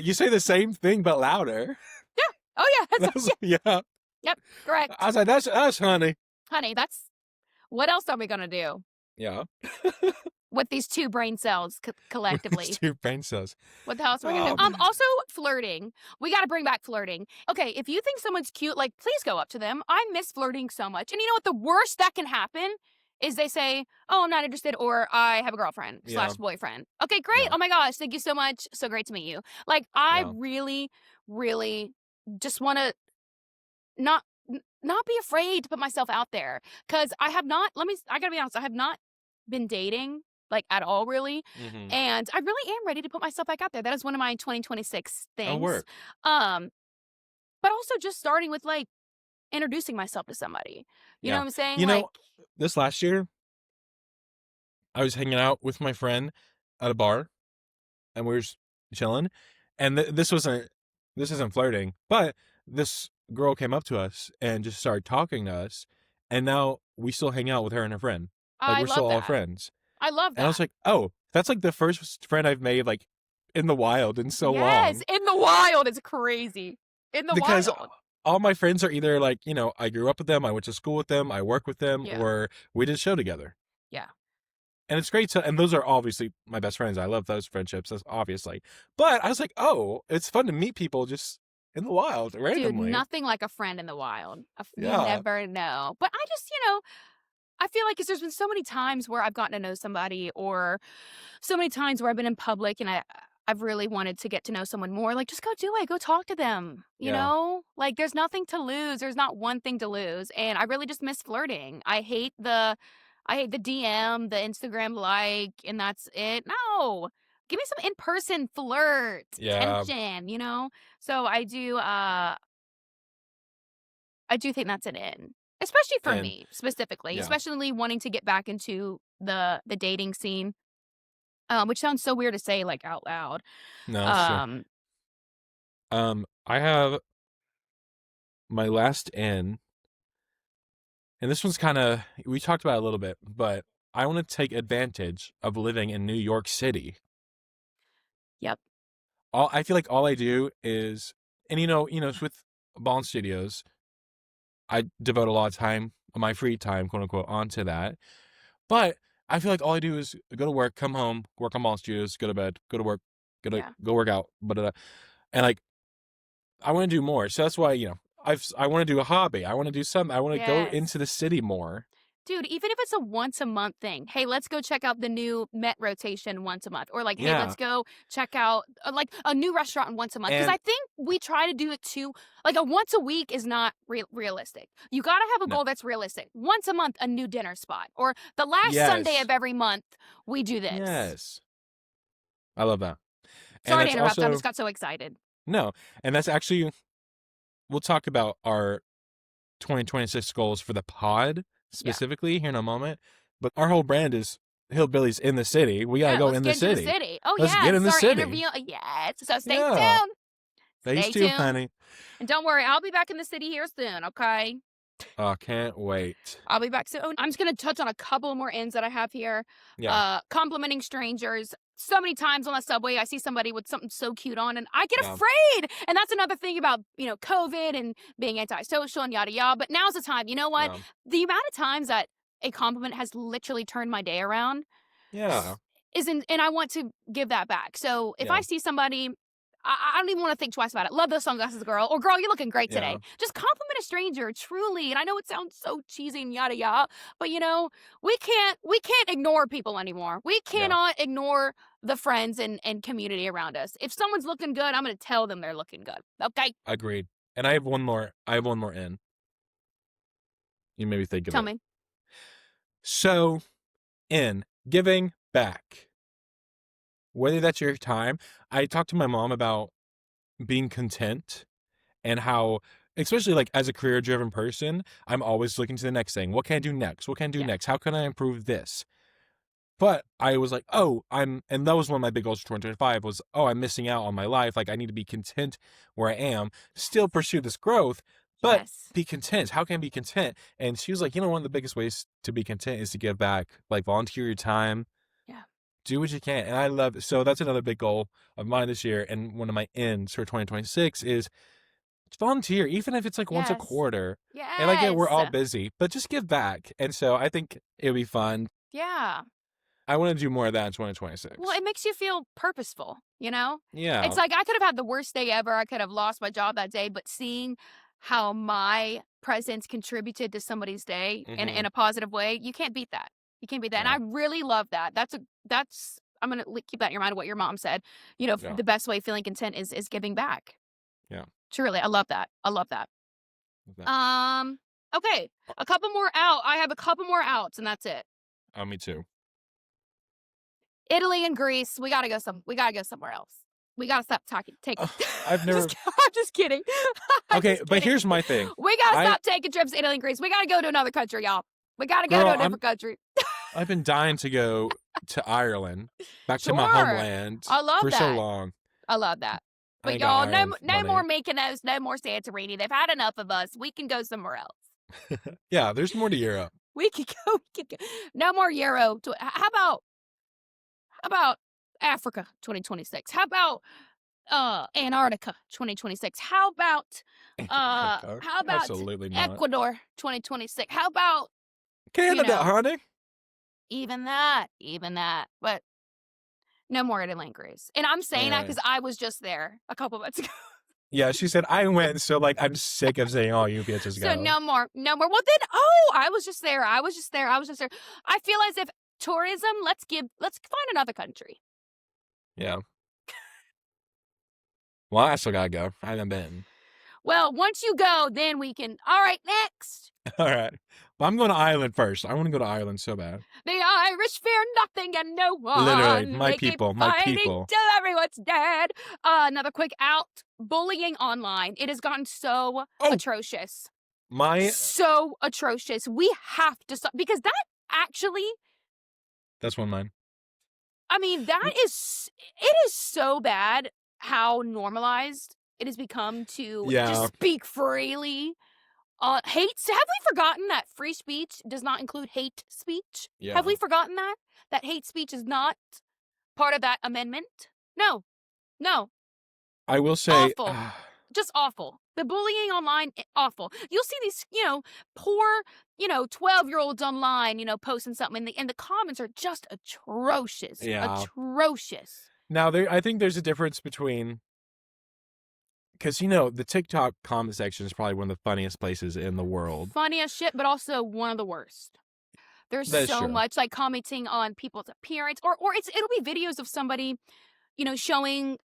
you say the same thing but louder. Yeah. Oh yeah. I was like, yeah. Yep. Correct. I was like, that's us, honey. Honey, that's what else are we gonna do Yeah. with these two brain cells collectively? These two brain cells. What the hell else are we gonna do? Also flirting. We got to bring back flirting. Okay, if you think someone's cute, like please go up to them. I miss flirting so much. And you know what? The worst that can happen is they say, "Oh, I'm not interested," or "I have a girlfriend Yeah. / boyfriend." Okay, great. Yeah. Oh my gosh, thank you so much. So great to meet you. Like I Yeah. really, really just want to not be afraid to put myself out there because I have not. I gotta be honest. I have not been dating like at all, really. Mm-hmm. And I really am ready to put myself back out there. That is one of my 2026 things. Oh, work. But also just starting with like introducing myself to somebody. You know what I'm saying? You like, know, this last year, I was hanging out with my friend at a bar, and we were just chilling, and this isn't flirting, but this girl came up to us and just started talking to us, and now we still hang out with her and her friend. Like, I we're love still all that. friends. I love And I was that. like, oh, that's like the first friend I've made, like, in the wild in so long. Yes, in the wild. It's crazy. In the Because wild. all my friends are either like, I grew up with them, I went to school with them, I work with them, Yeah. or we did a show together. Yeah. And it's great and those are obviously my best friends. I love those friendships, that's obviously. But I was like, oh, it's fun to meet people just in the wild, randomly. Dude, nothing like a friend in the wild. You Yeah. never know. But I just, I feel like 'cause there's been so many times where I've gotten to know somebody or so many times where I've been in public and I've really wanted to get to know someone more. Like, just go do it. Go talk to them. You Yeah. know? Like, there's nothing to lose. There's not one thing to lose. And I really just miss flirting. I hate the DM, the Instagram like, and that's it. No. Give me some in-person flirt, Yeah. tension, So I do think that's an in. Especially for And- me, specifically. yeah. Especially wanting to get back into the dating scene. Which sounds so weird to say, like, out loud. No, it's true. I have my last in, and this one's kind of, we talked about it a little bit, but I want to take advantage of living in New York City. Yep. I feel like all I do is, and it's with Bond Studios, I devote a lot of time, my free time, quote unquote, onto that. But I feel like all I do is go to work, come home, work on Bond Studios, go to bed, go to work, Yeah. go work out, and like I want to do more. So that's why I want to do a hobby. I want to do something. I want to go Yes. into the city more. Dude, even if it's a once a month thing. Hey, let's go check out the new Met rotation once a month. Or like, hey, Yeah. let's go check out like a new restaurant once a month. Because And- I think we try to do it too. Like a once a week is not realistic. You got to have a No. goal that's realistic. Once a month, a new dinner spot. Or the last Yes. Sunday of every month, we do this. Yes. I love that. Sorry to that's interrupt. I also- just got so excited. No, and that's actually, we'll talk about our 2026 goals for the pod specifically here in a moment. But our whole brand is Hillbillies in the City. We gotta go let's in get the into city. the city. Oh, Let's yeah. get in the it's our city. interview. Yes. So stay Yeah. tuned. Phase Stay 2, tuned. honey. And don't worry, I'll be back in the city here soon, okay? Oh, can't wait. I'll be back soon. I'm just going to touch on a couple more ends that I have here. Yeah. Complimenting strangers. So many times on the subway, I see somebody with something so cute on, and I get Yeah. afraid. And that's another thing about, COVID and being antisocial and yada yada. But now's the time. You know what? Yeah. The amount of times that a compliment has literally turned my day around Yeah. and I want to give that back. So if Yeah. I see somebody I don't even want to think twice about it. Love those sunglasses, girl. Or, girl, you're looking great today. Yeah. Just compliment a stranger, truly. And I know it sounds so cheesy and yada yada, but we can't ignore people anymore. We cannot ignore the friends and community around us. If someone's looking good, I'm going to tell them they're looking good. Okay? Agreed. And I have one more in. You maybe think of it. Tell me. So, in giving back, whether that's your time, I talked to my mom about being content and how, especially like as a career-driven person, I'm always looking to the next thing. What can I do next? What can I do next? How can I improve this? But I was like, and that was one of my big goals for 2025 was, I'm missing out on my life. Like, I need to be content where I am, still pursue this growth, but be content. How can I be content? And she was like, one of the biggest ways to be content is to give back, like volunteer your time. Yeah. Do what you can. And I love it. So that's another big goal of mine this year. And one of my ends for 2026 is volunteer, even if it's like once a quarter. Yes. And I get we're all busy, but just give back. And so I think it'll be fun. Yeah. I want to do more of that in 2026. Well, it makes you feel purposeful, Yeah. It's like I could have had the worst day ever. I could have lost my job that day, but seeing how my presence contributed to somebody's day in a positive way, you can't beat that. You can't beat that. Yeah. And I really love that. I'm going to keep that in your mind of what your mom said. The best way of feeling content is giving back. Yeah. Truly. I love that. Okay. A couple more out. I have a couple more outs and that's it. Oh, me too. Italy and Greece. We gotta go somewhere else. We gotta stop taking. I've never. I'm just kidding. Okay, but here's my thing. We gotta stop taking trips to Italy and Greece. We gotta go to another country, y'all. We gotta go to a different country. I've been dying to go to Ireland, back to my homeland. I love for that. so long. I love that. But y'all, no more Mykonos, no more Santorini. They've had enough of us. We can go somewhere else. Yeah, there's more to Europe. We could go. No more Euro. How about Africa 2026? How about Antarctica 2026? How about Absolutely not. Ecuador 2026? How about Canada, honey? Even that. But no more Italy and Greece. And I'm saying that because I was just there a couple months ago. Yeah, she said I went, so like I'm sick of saying, you bitches go. So no more. Well then, I was just there. I feel as if tourism, let's find another country. Yeah. Well, I still gotta go. I haven't been. Well, once you go, then we can. All right, next. All right. Well, I'm going to Ireland first. I want to go to Ireland so bad. The Irish fear nothing and no one. Literally, my people. Till everyone's dead. Another quick out. Bullying online. It has gotten so atrocious. So atrocious. We have to stop because that actually. That's one of mine. I mean, it is so bad how normalized it has become to just speak freely. Have we forgotten that free speech does not include hate speech? Yeah. Have we forgotten that? That hate speech is not part of that amendment? No. I will say... Awful. Just awful. The bullying online, awful. You'll see these, poor, 12-year-olds online, posting something, and the comments are just atrocious. Yeah. Atrocious. Now, I think there's a difference between... Because, the TikTok comment section is probably one of the funniest places in the world. Funny as shit, but also one of the worst. There's so much, like, commenting on people's appearance, or it'll be videos of somebody, showing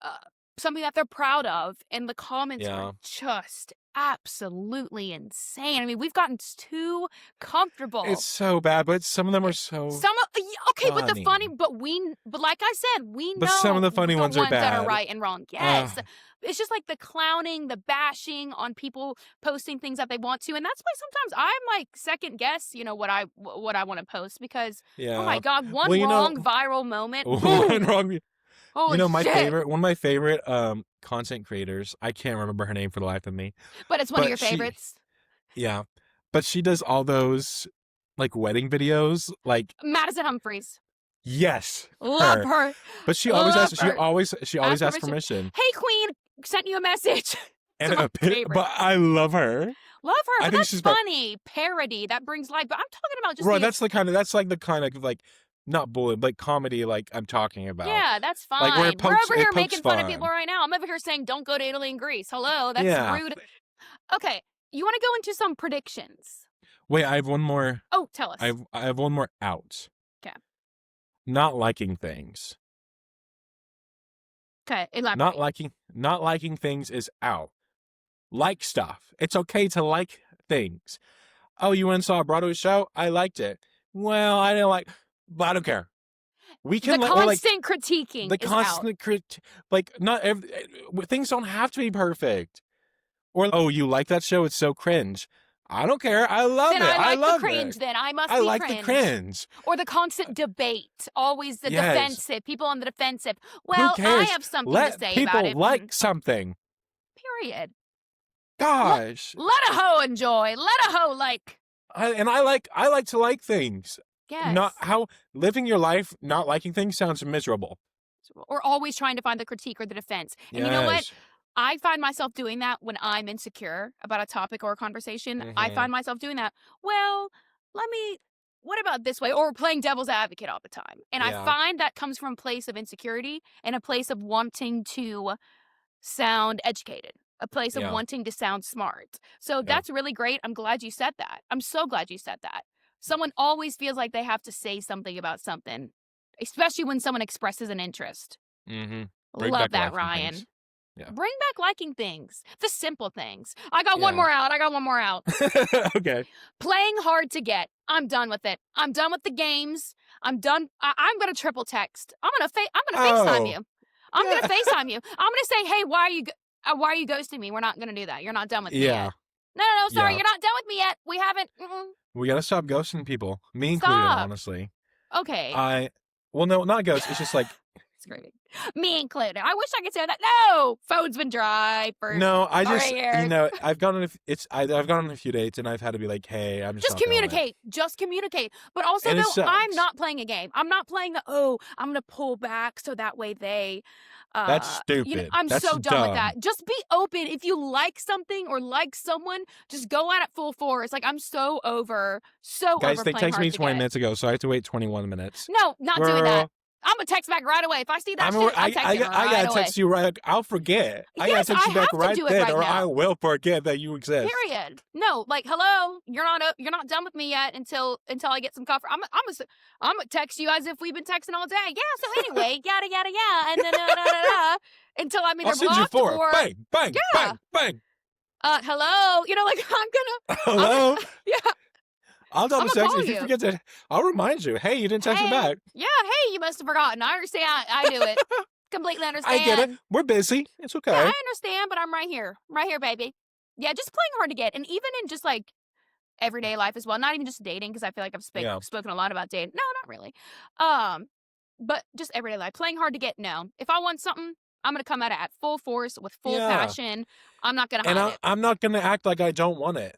something that they're proud of, and the comments are just absolutely insane. I mean, we've gotten too comfortable. It's so bad, but some of them are so funny. But but like I said, we know some of the funny ones are bad. That are right and wrong. Yes. It's just like the clowning, the bashing on people posting things that they want to, and that's why sometimes I'm like second guess, what I want to post because oh my god, one wrong viral moment. One wrong. Holy my shit. one of my favorite content creators. I can't remember her name for the life of me. But it's one of your favorites. Yeah, but she does all those like wedding videos, like Madison Humphreys. Yes, love her. But she always asks. She always asks permission. Hey, Queen, sent you a message. And but I love her. Love her. I but think that's she's funny parody that brings life. But I'm talking about just that's like the kind of like not bully, like comedy, like I'm talking about. Yeah, that's fine. Like where it pokes, We're over here pokes making fun of fun. people right now. I'm over here saying, don't go to Italy and Greece. Hello, that's Yeah. rude. Okay, you want to go into some predictions? Wait, I have one more. Oh, tell us. I have one more out. Okay. Not liking things. Okay, elaborate. Not liking things is out. Like stuff. It's okay to like things. Oh, you went and saw a Broadway show? I liked it. Well, I didn't like, but I don't care. We can the constant critiquing. The constant like not things don't have to be perfect. Or oh, you like that show? It's so cringe. I don't care. I love it. I love the cringe. It. Then I must. I be like cringe. the cringe. Or the constant debate. Always the Yes. defensive. People on the defensive. Well, Who cares? I have something Let to say people about it. like something. Period. Gosh. Let a hoe enjoy. Let a hoe like. I like to like things. Yes. Not how living your life not liking things sounds miserable. Or always trying to find the critique or the defense. And you know what? I find myself doing that when I'm insecure about a topic or a conversation. Mm-hmm. I find myself doing that. Well, what about this way? Or playing devil's advocate all the time. And I find that comes from a place of insecurity and a place of wanting to sound educated, a place of wanting to sound smart. So that's really great. I'm glad you said that. I'm so glad you said that. Someone always feels like they have to say something about something, especially when someone expresses an interest. Mm-hmm. Love that, Ryan. Things. Yeah. Bring back liking things. The simple things. I got one more out. Okay. Playing hard to get. I'm done with it. I'm done with the games. I'm done. I'm going to triple text. I'm going to FaceTime you. I'm going to FaceTime you. I'm going to say, hey, why are you ghosting me? We're not going to do that. You're not done with me yet. No, sorry. You're not done with me yet. We haven't. We got to stop ghosting people. Me included, honestly. Okay. Well, no, not ghost. It's just like. Screaming. Me included. I wish I could say that. No, phone's been dry for. No, I just years. I've gone on a few dates and I've had to be like, hey, I'm just communicate. Just communicate. But also though, I'm not playing a game. I'm not playing I'm gonna pull back so that way they. That's stupid. I'm That's so done dumb. with that. Just be open. If you like something or like someone, just go at it full force. Like I'm so over. Guys, they texted me 20 minutes ago, so I have to wait 21 minutes. No, not doing that. I'm gonna text back right away. If I see that shit, I'm texting right away. I gotta text you right. I'll forget. I gotta text you back right then, or I will forget that you exist. Period. No, like, hello, you're not done with me yet until I get some coffee. I'm gonna text you as if we've been texting all day. Yeah. So anyway, yada yada yada, and then until I'm either blocked or bang bang bang bang. Hello. Like I'm gonna. Hello. Yeah. I'll double text you. If you forget to, I'll remind you. Hey, you didn't text me back. Yeah, hey, you must have forgotten. I understand. I do it. Completely understand. I get it. We're busy. It's okay. Yeah, I understand, but I'm right here. Right here, baby. Yeah, just playing hard to get. And even in just like everyday life as well. Not even just dating, because I feel like I've spoken a lot about dating. No, not really. But just everyday life. Playing hard to get, no. If I want something, I'm going to come at it at full force with full passion. I'm not going to hide it. I'm not going to act like I don't want it.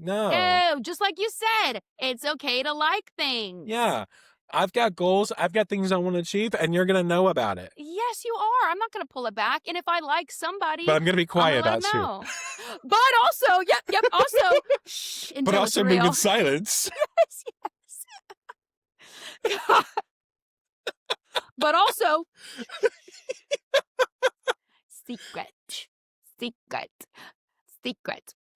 No, just like you said, it's okay to like things. Yeah. I've got goals. I've got things I want to achieve, and you're going to know about it. Yes, you are. I'm not going to pull it back. And if I like somebody... But I'm going to be quiet about you. But also, also... shh, but also move in silence. Yes. But also... Secret.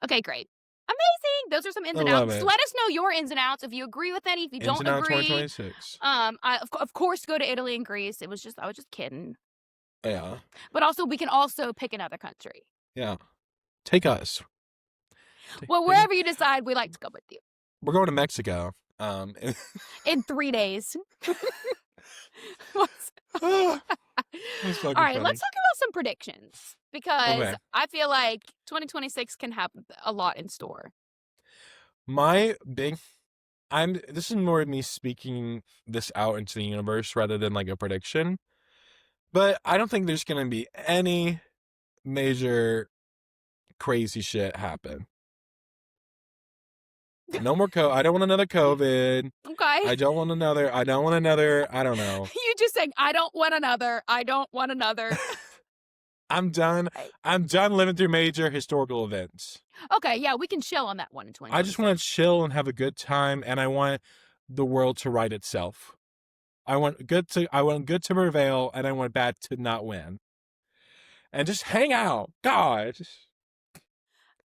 Okay, great. Amazing. Those are some ins and outs. Let us know your ins and outs. If you agree with any, if you don't agree. 2026. I of course go to Italy and Greece. I was just kidding. Yeah. But also we can also pick another country. Yeah. Take us. Well, wherever you decide, we like to go with you. We're going to Mexico. In 3 days. All right, let's talk about some predictions. Because I feel like 2026 can have a lot in store. This is more of me speaking this out into the universe rather than like a prediction. But I don't think there's going to be any major crazy shit happen. No more I don't want another COVID. Okay. I don't want another, I don't know. You just saying, I don't want another. I'm done. I'm done living through major historical events. Okay, yeah, we can chill on that one in 2020. I just want to chill and have a good time, and I want the world to right itself. I want good to prevail, and I want bad to not win. And just hang out. God,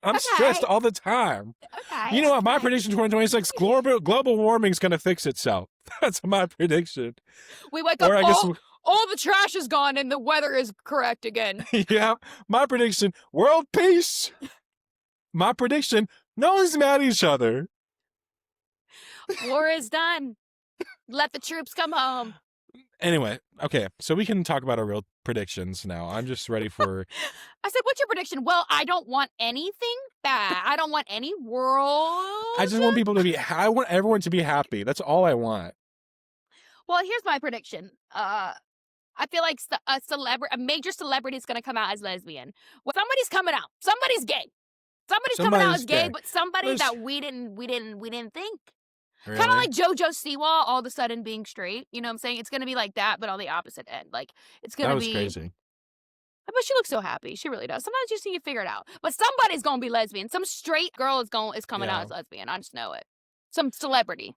I'm stressed Okay. all the time. Okay. You know what? My Okay. prediction 2026, global warming's going to fix itself. That's my prediction. We wake up, Or I guess, all the trash is gone and the weather is correct again. yeah, my prediction, world peace. My prediction, no one's mad at each other. War is done. Let the troops come home. Anyway, okay, so we can talk about our real predictions now. I'm just ready for... I said, what's your prediction? Well, I don't want anything bad. I don't want any world. I just want people to be... I want everyone to be happy. That's all I want. Well, here's my prediction. I feel like a major celebrity is going to come out as lesbian. Well, somebody's coming out. Somebody's gay. Somebody's coming out as gay, but somebody that we didn't think. Really? Kind of like JoJo Siwa all of a sudden being straight. You know what I'm saying? It's going to be like that, but on the opposite end. Like, it's going to be... That was crazy. But she looks so happy. She really does. Sometimes you see you figure it out. But somebody's going to be lesbian. Some straight girl is coming out as lesbian. I just know it. Some celebrity.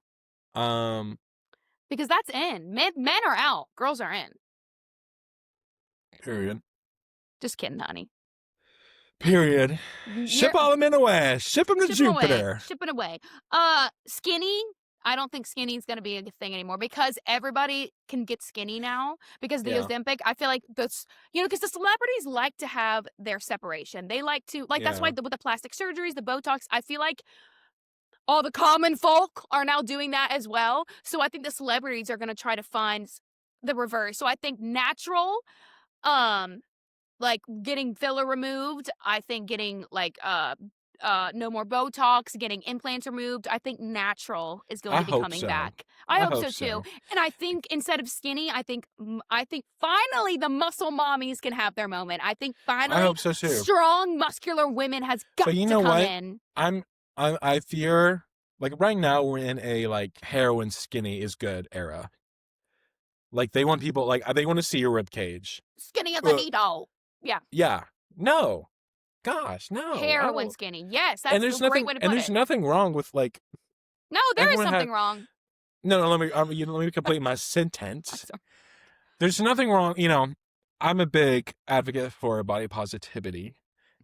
Because that's in. Men are out. Girls are in. Period. Just kidding, honey. Period. Ship all them in away. Ship them to Jupiter. Shipping away. Skinny. I don't think skinny is going to be a thing anymore because everybody can get skinny now because the Ozempic. I feel like that's, because the celebrities like to have their separation. They like to, that's why with the plastic surgeries, the Botox, I feel like all the common folk are now doing that as well. So I think the celebrities are going to try to find the reverse. So I think natural, like getting filler removed. I think getting no more Botox, getting implants removed. I think natural is going to be coming back. I hope so too. And I think instead of skinny, I think finally the muscle mommies can have their moment. I think finally I hope so too. Strong, muscular women has got to come in. I fear, like right now we're in a heroin skinny is good era. Like they want people, they want to see your rib cage. Skinny as a needle. Yeah. Yeah. No. Gosh, no. Heroin skinny. Yes, that's a great way to put it. And there's nothing wrong with No, there is something wrong. No, let me complete my sentence. There's nothing wrong. I'm a big advocate for body positivity,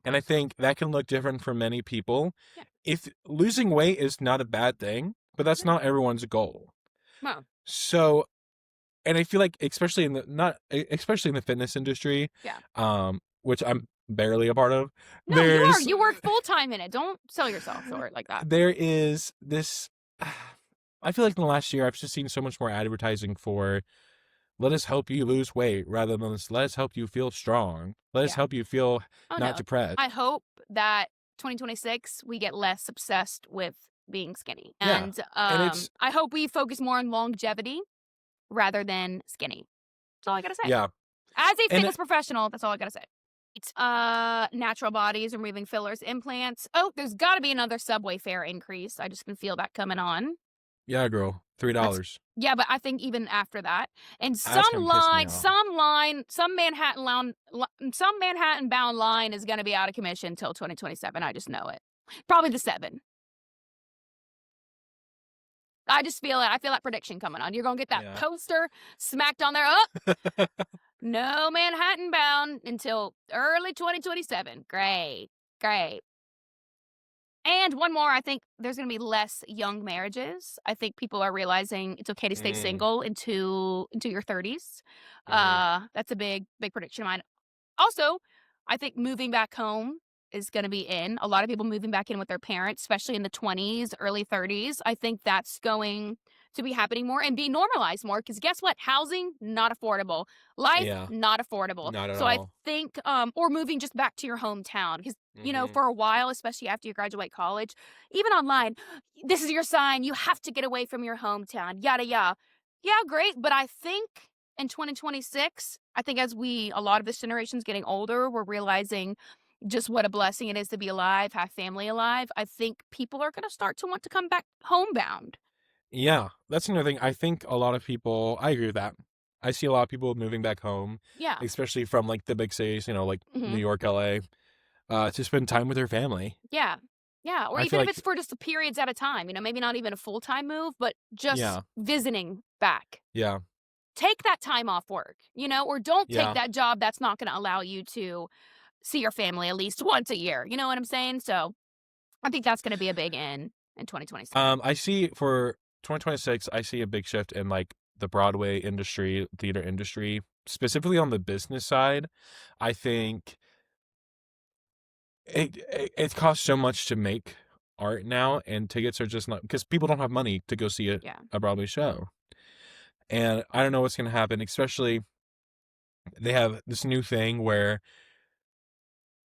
and I think that can look different for many people. Yeah. If losing weight is not a bad thing, but that's not everyone's goal. No. So, and I feel like especially in the fitness industry, which I'm barely a part of. No, you work full time in it. Don't sell yourself short like that. There is this. I feel like in the last year, I've just seen so much more advertising for, let us help you lose weight rather than let us help you feel strong. Let us help you feel not depressed. I hope that 2026 we get less obsessed with being skinny, and I hope we focus more on longevity rather than skinny. That's all I gotta say. Yeah. As a fitness professional, that's all I gotta say. Natural bodies, removing fillers, implants. Oh, there's got to be another subway fare increase. I just can feel that coming on. Yeah, girl, $3. Yeah, but I think even after that, and some Manhattan bound line is going to be out of commission until 2027. I just know it. Probably the 7. I just feel it. I feel that prediction coming on. You're going to get that poster smacked on there. Oh. No Manhattan bound until early 2027. Great. And one more, I think there's going to be less young marriages. I think people are realizing it's okay to stay single into your 30s. That's a big prediction of mine. Also, I think moving back home is going to be in. A lot of people moving back in with their parents, especially in the 20s, early 30s. I think that's going to be happening more and be normalized more because guess what? Housing, not affordable. Life, not affordable. Not at all. I think, or moving just back to your hometown because, for a while, especially after you graduate college, even online, this is your sign. You have to get away from your hometown, yada, yada. Yeah, great. But I think in 2026, I think as a lot of this generation's getting older, we're realizing just what a blessing it is to be alive, have family alive. I think people are going to start to want to come back homebound. Yeah, that's another thing. I think a lot of people, I agree with that. I see a lot of people moving back home. Yeah. Especially from the big cities, New York, LA, to spend time with their family. Yeah. Yeah, or I feel even if like, it's for just periods at a time, maybe not even a full-time move, but just yeah, visiting back. yeah, Take that time off work, or don't take yeah. that job that's not gonna allow you to see your family at least once a year, you know what I'm saying? So, I think that's gonna be a big in 2026. I see for 2026, I see a big shift in like the Broadway industry, theater industry, specifically on the business side. I think it costs so much to make art now, and tickets are just not because people don't have money to go see Yeah, a Broadway show. And I don't know what's going to happen, especially they have this new thing where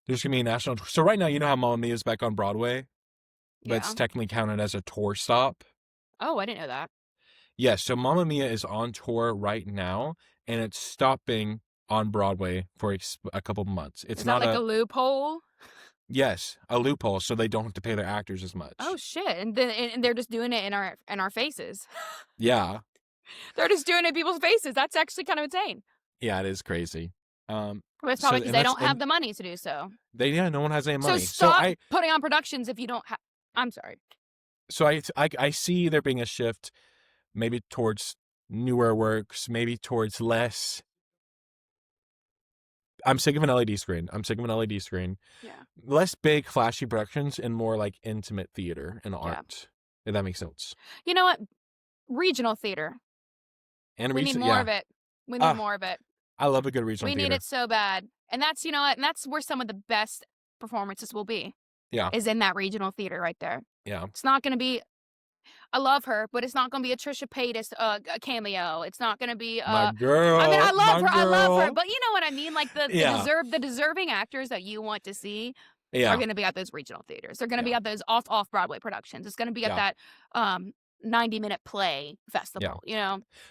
there's going to be a national. So right now, you know how Mamma Mia is back on Broadway, but it's yeah. technically counted as a tour stop. Oh, I didn't know that. Yes, so Mamma Mia is on tour right now, and it's stopping on Broadway for a couple months. It's Is that not like a a loophole? yes, a loophole, so they don't have to pay their actors as Oh, much. shit, and then and they're just doing it in our faces. Yeah, They're just doing it in people's faces. That's actually kind of insane. yeah, it is crazy. But it's So probably because and they that's don't have and the money to do so. they yeah, no one has any So money. So stop putting on productions if you don't have. I'm sorry. I see there being a shift maybe towards newer works, maybe towards less. I'm sick of an LED screen. I'm sick of an LED screen. Yeah. Less big, flashy productions and more like intimate theater and Yeah. art. If that makes sense. You know what? Regional theater. And We need recent, more yeah. of it. We need Ah, more of it. I love a good regional We need theater. it so bad. And that's, you know what? And that's where some of the best performances will be, Yeah, is in that regional theater right there. yeah. It's not going to be, I love her, but it's not going to be a Trisha Paytas a cameo. It's not going to be, My I mean, girl, my I love her, girl. but you know what I mean? Like Yeah, the deserving actors that you want to see are yeah, going to be at those regional theaters. They're going to be yeah, at those off Broadway productions. It's going to be at yeah, that, 90-minute play yeah. festival,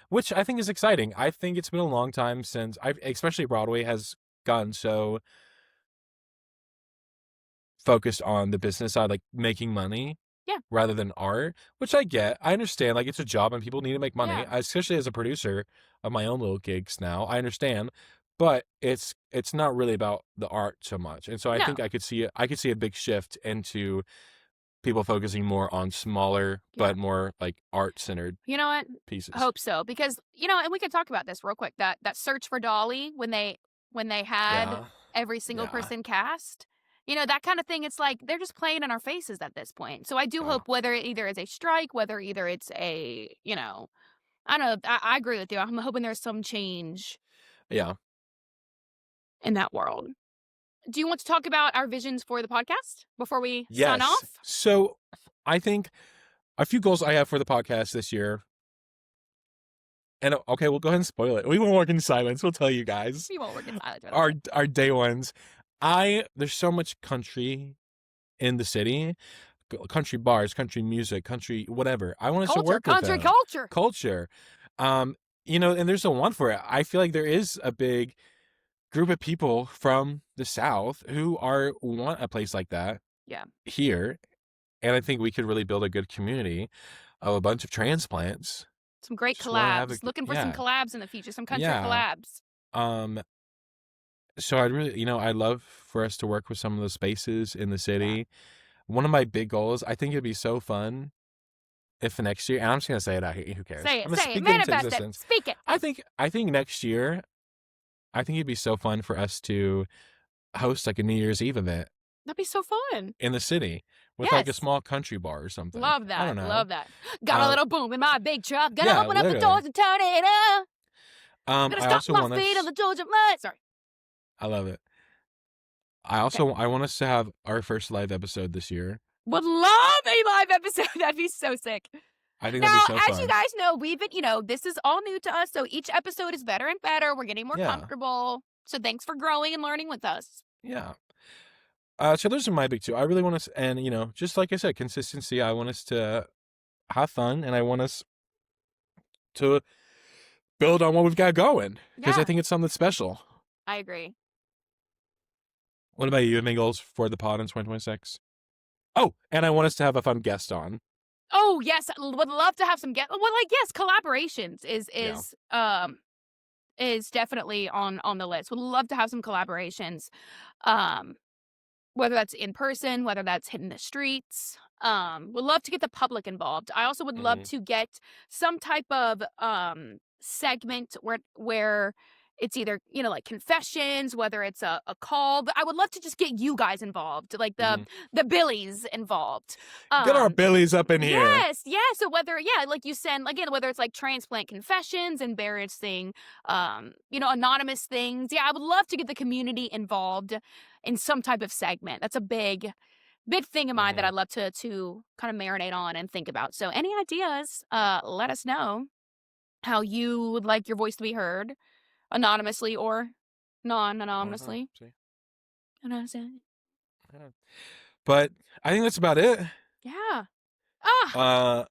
Which I think is exciting. I think it's been a long time since especially Broadway has gotten so focused on the business side, like making money Yeah. rather than art, which I get. I understand, like it's a job and people need to make money, Yeah. especially as a producer of my own little gigs now. I understand, but it's not really about the art so much. And so I think No. I could see a big shift into people focusing more on smaller Yeah. but more like art centered You know what? I pieces. hope so, because and we can talk about this real quick. That search for Dolly, when they had Yeah. every single Yeah. person cast, that kind of thing. It's like they're just playing in our faces at this point. So I do Yeah. hope, whether it either is a strike, whether either it's a, I don't know. I agree with you. I'm hoping there's some change Yeah. in that world. Do you want to talk about our visions for the podcast before we sign Yes. off? So I think a few goals I have for the podcast this year. And okay, we'll go ahead and spoil it. We won't work in silence. We'll tell you guys. We won't work in silence. Our day ones. There's so much country in the city. Country bars, country music, country whatever. I want us to work with them. Culture. And there's a want for it. I feel like there is a big group of people from the South who want a place like that. Yeah. Here. And I think we could really build a good community of a bunch of transplants. Some great Just wanna have collabs. Looking for some collabs in the future. Some country Yeah. collabs. So I'd really, I'd love for us to work with some of the spaces in the city. One of my big goals, I think it'd be so fun if next year, and I'm just gonna say it out here, who cares? Say I'm it. gonna Say it. speak it into Manifest it. existence. Speak it. I think next year, I think it'd be so fun for us to host like a New Year's Eve event That'd be so fun. in the city with like a Yes. small country bar or something. Love I that. don't know. Love that. Got a little boom in my big truck. Gonna Yeah, open up the literally. doors and turn it up. Gonna I stop also my want feet us. on the Georgia mud. Sorry. I love it. I want us to have our first live episode this year. Would love a live episode. That'd be so sick. I think Now, that'd be so as you fun. guys know, we've been, this is all new to us. So each episode is better and better. We're getting more Yeah. comfortable. So thanks for growing and learning with us. Yeah. So those are my big two. I really want us, and just like I said, consistency. I want us to have fun, and I want us to build on what we've got going because I Yeah. think it's something special. I agree. What about you? You have any goals for the pod in 2026? Oh, and I want us to have a fun guest on. Oh yes, would love to have some yes, collaborations is definitely on the list. Would love to have some collaborations. whether that's in person, whether that's hitting the streets. Would love to get the public involved. I also would love Mhm. to get some type of segment where it's either, like confessions, whether it's a call, but I would love to just get you guys involved, like Mhm. the Billies involved. Get our Billies up in here. Yes, yeah. So like you send again, whether it's like transplant confessions, embarrassing, anonymous things. Yeah, I would love to get the community involved in some type of segment. That's a big thing of mine that Mhm. I'd love to kind of marinate on and think about. So any ideas, let us know how you would like your voice to be heard, anonymously or Or not, non-anonymously. see? Anonymously. Yeah. But I think that's about it. Yeah. Ah, Uh,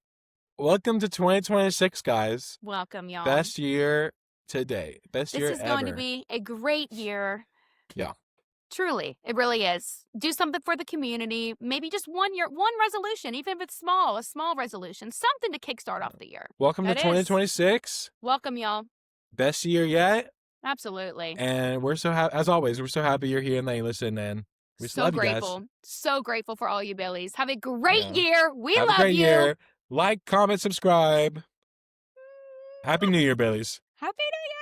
Welcome to 2026, guys. welcome, y'all. Best year to date. Best This year is going to ever. be a great year. Yeah. Truly, it really is. Do something for the community. Maybe just one resolution, even if it's small, a small resolution, something to kickstart off the year. Welcome to That is. 2026. Welcome, y'all. Best year yet. Absolutely. And we're so happy, as always, we're so happy you're here and that you listen. And we just So love you guys. grateful. So grateful for all you Billies. Have a great Yeah. year. We Have a love great you. year. Like, comment, subscribe. Happy New Year, Billies. Happy New Year.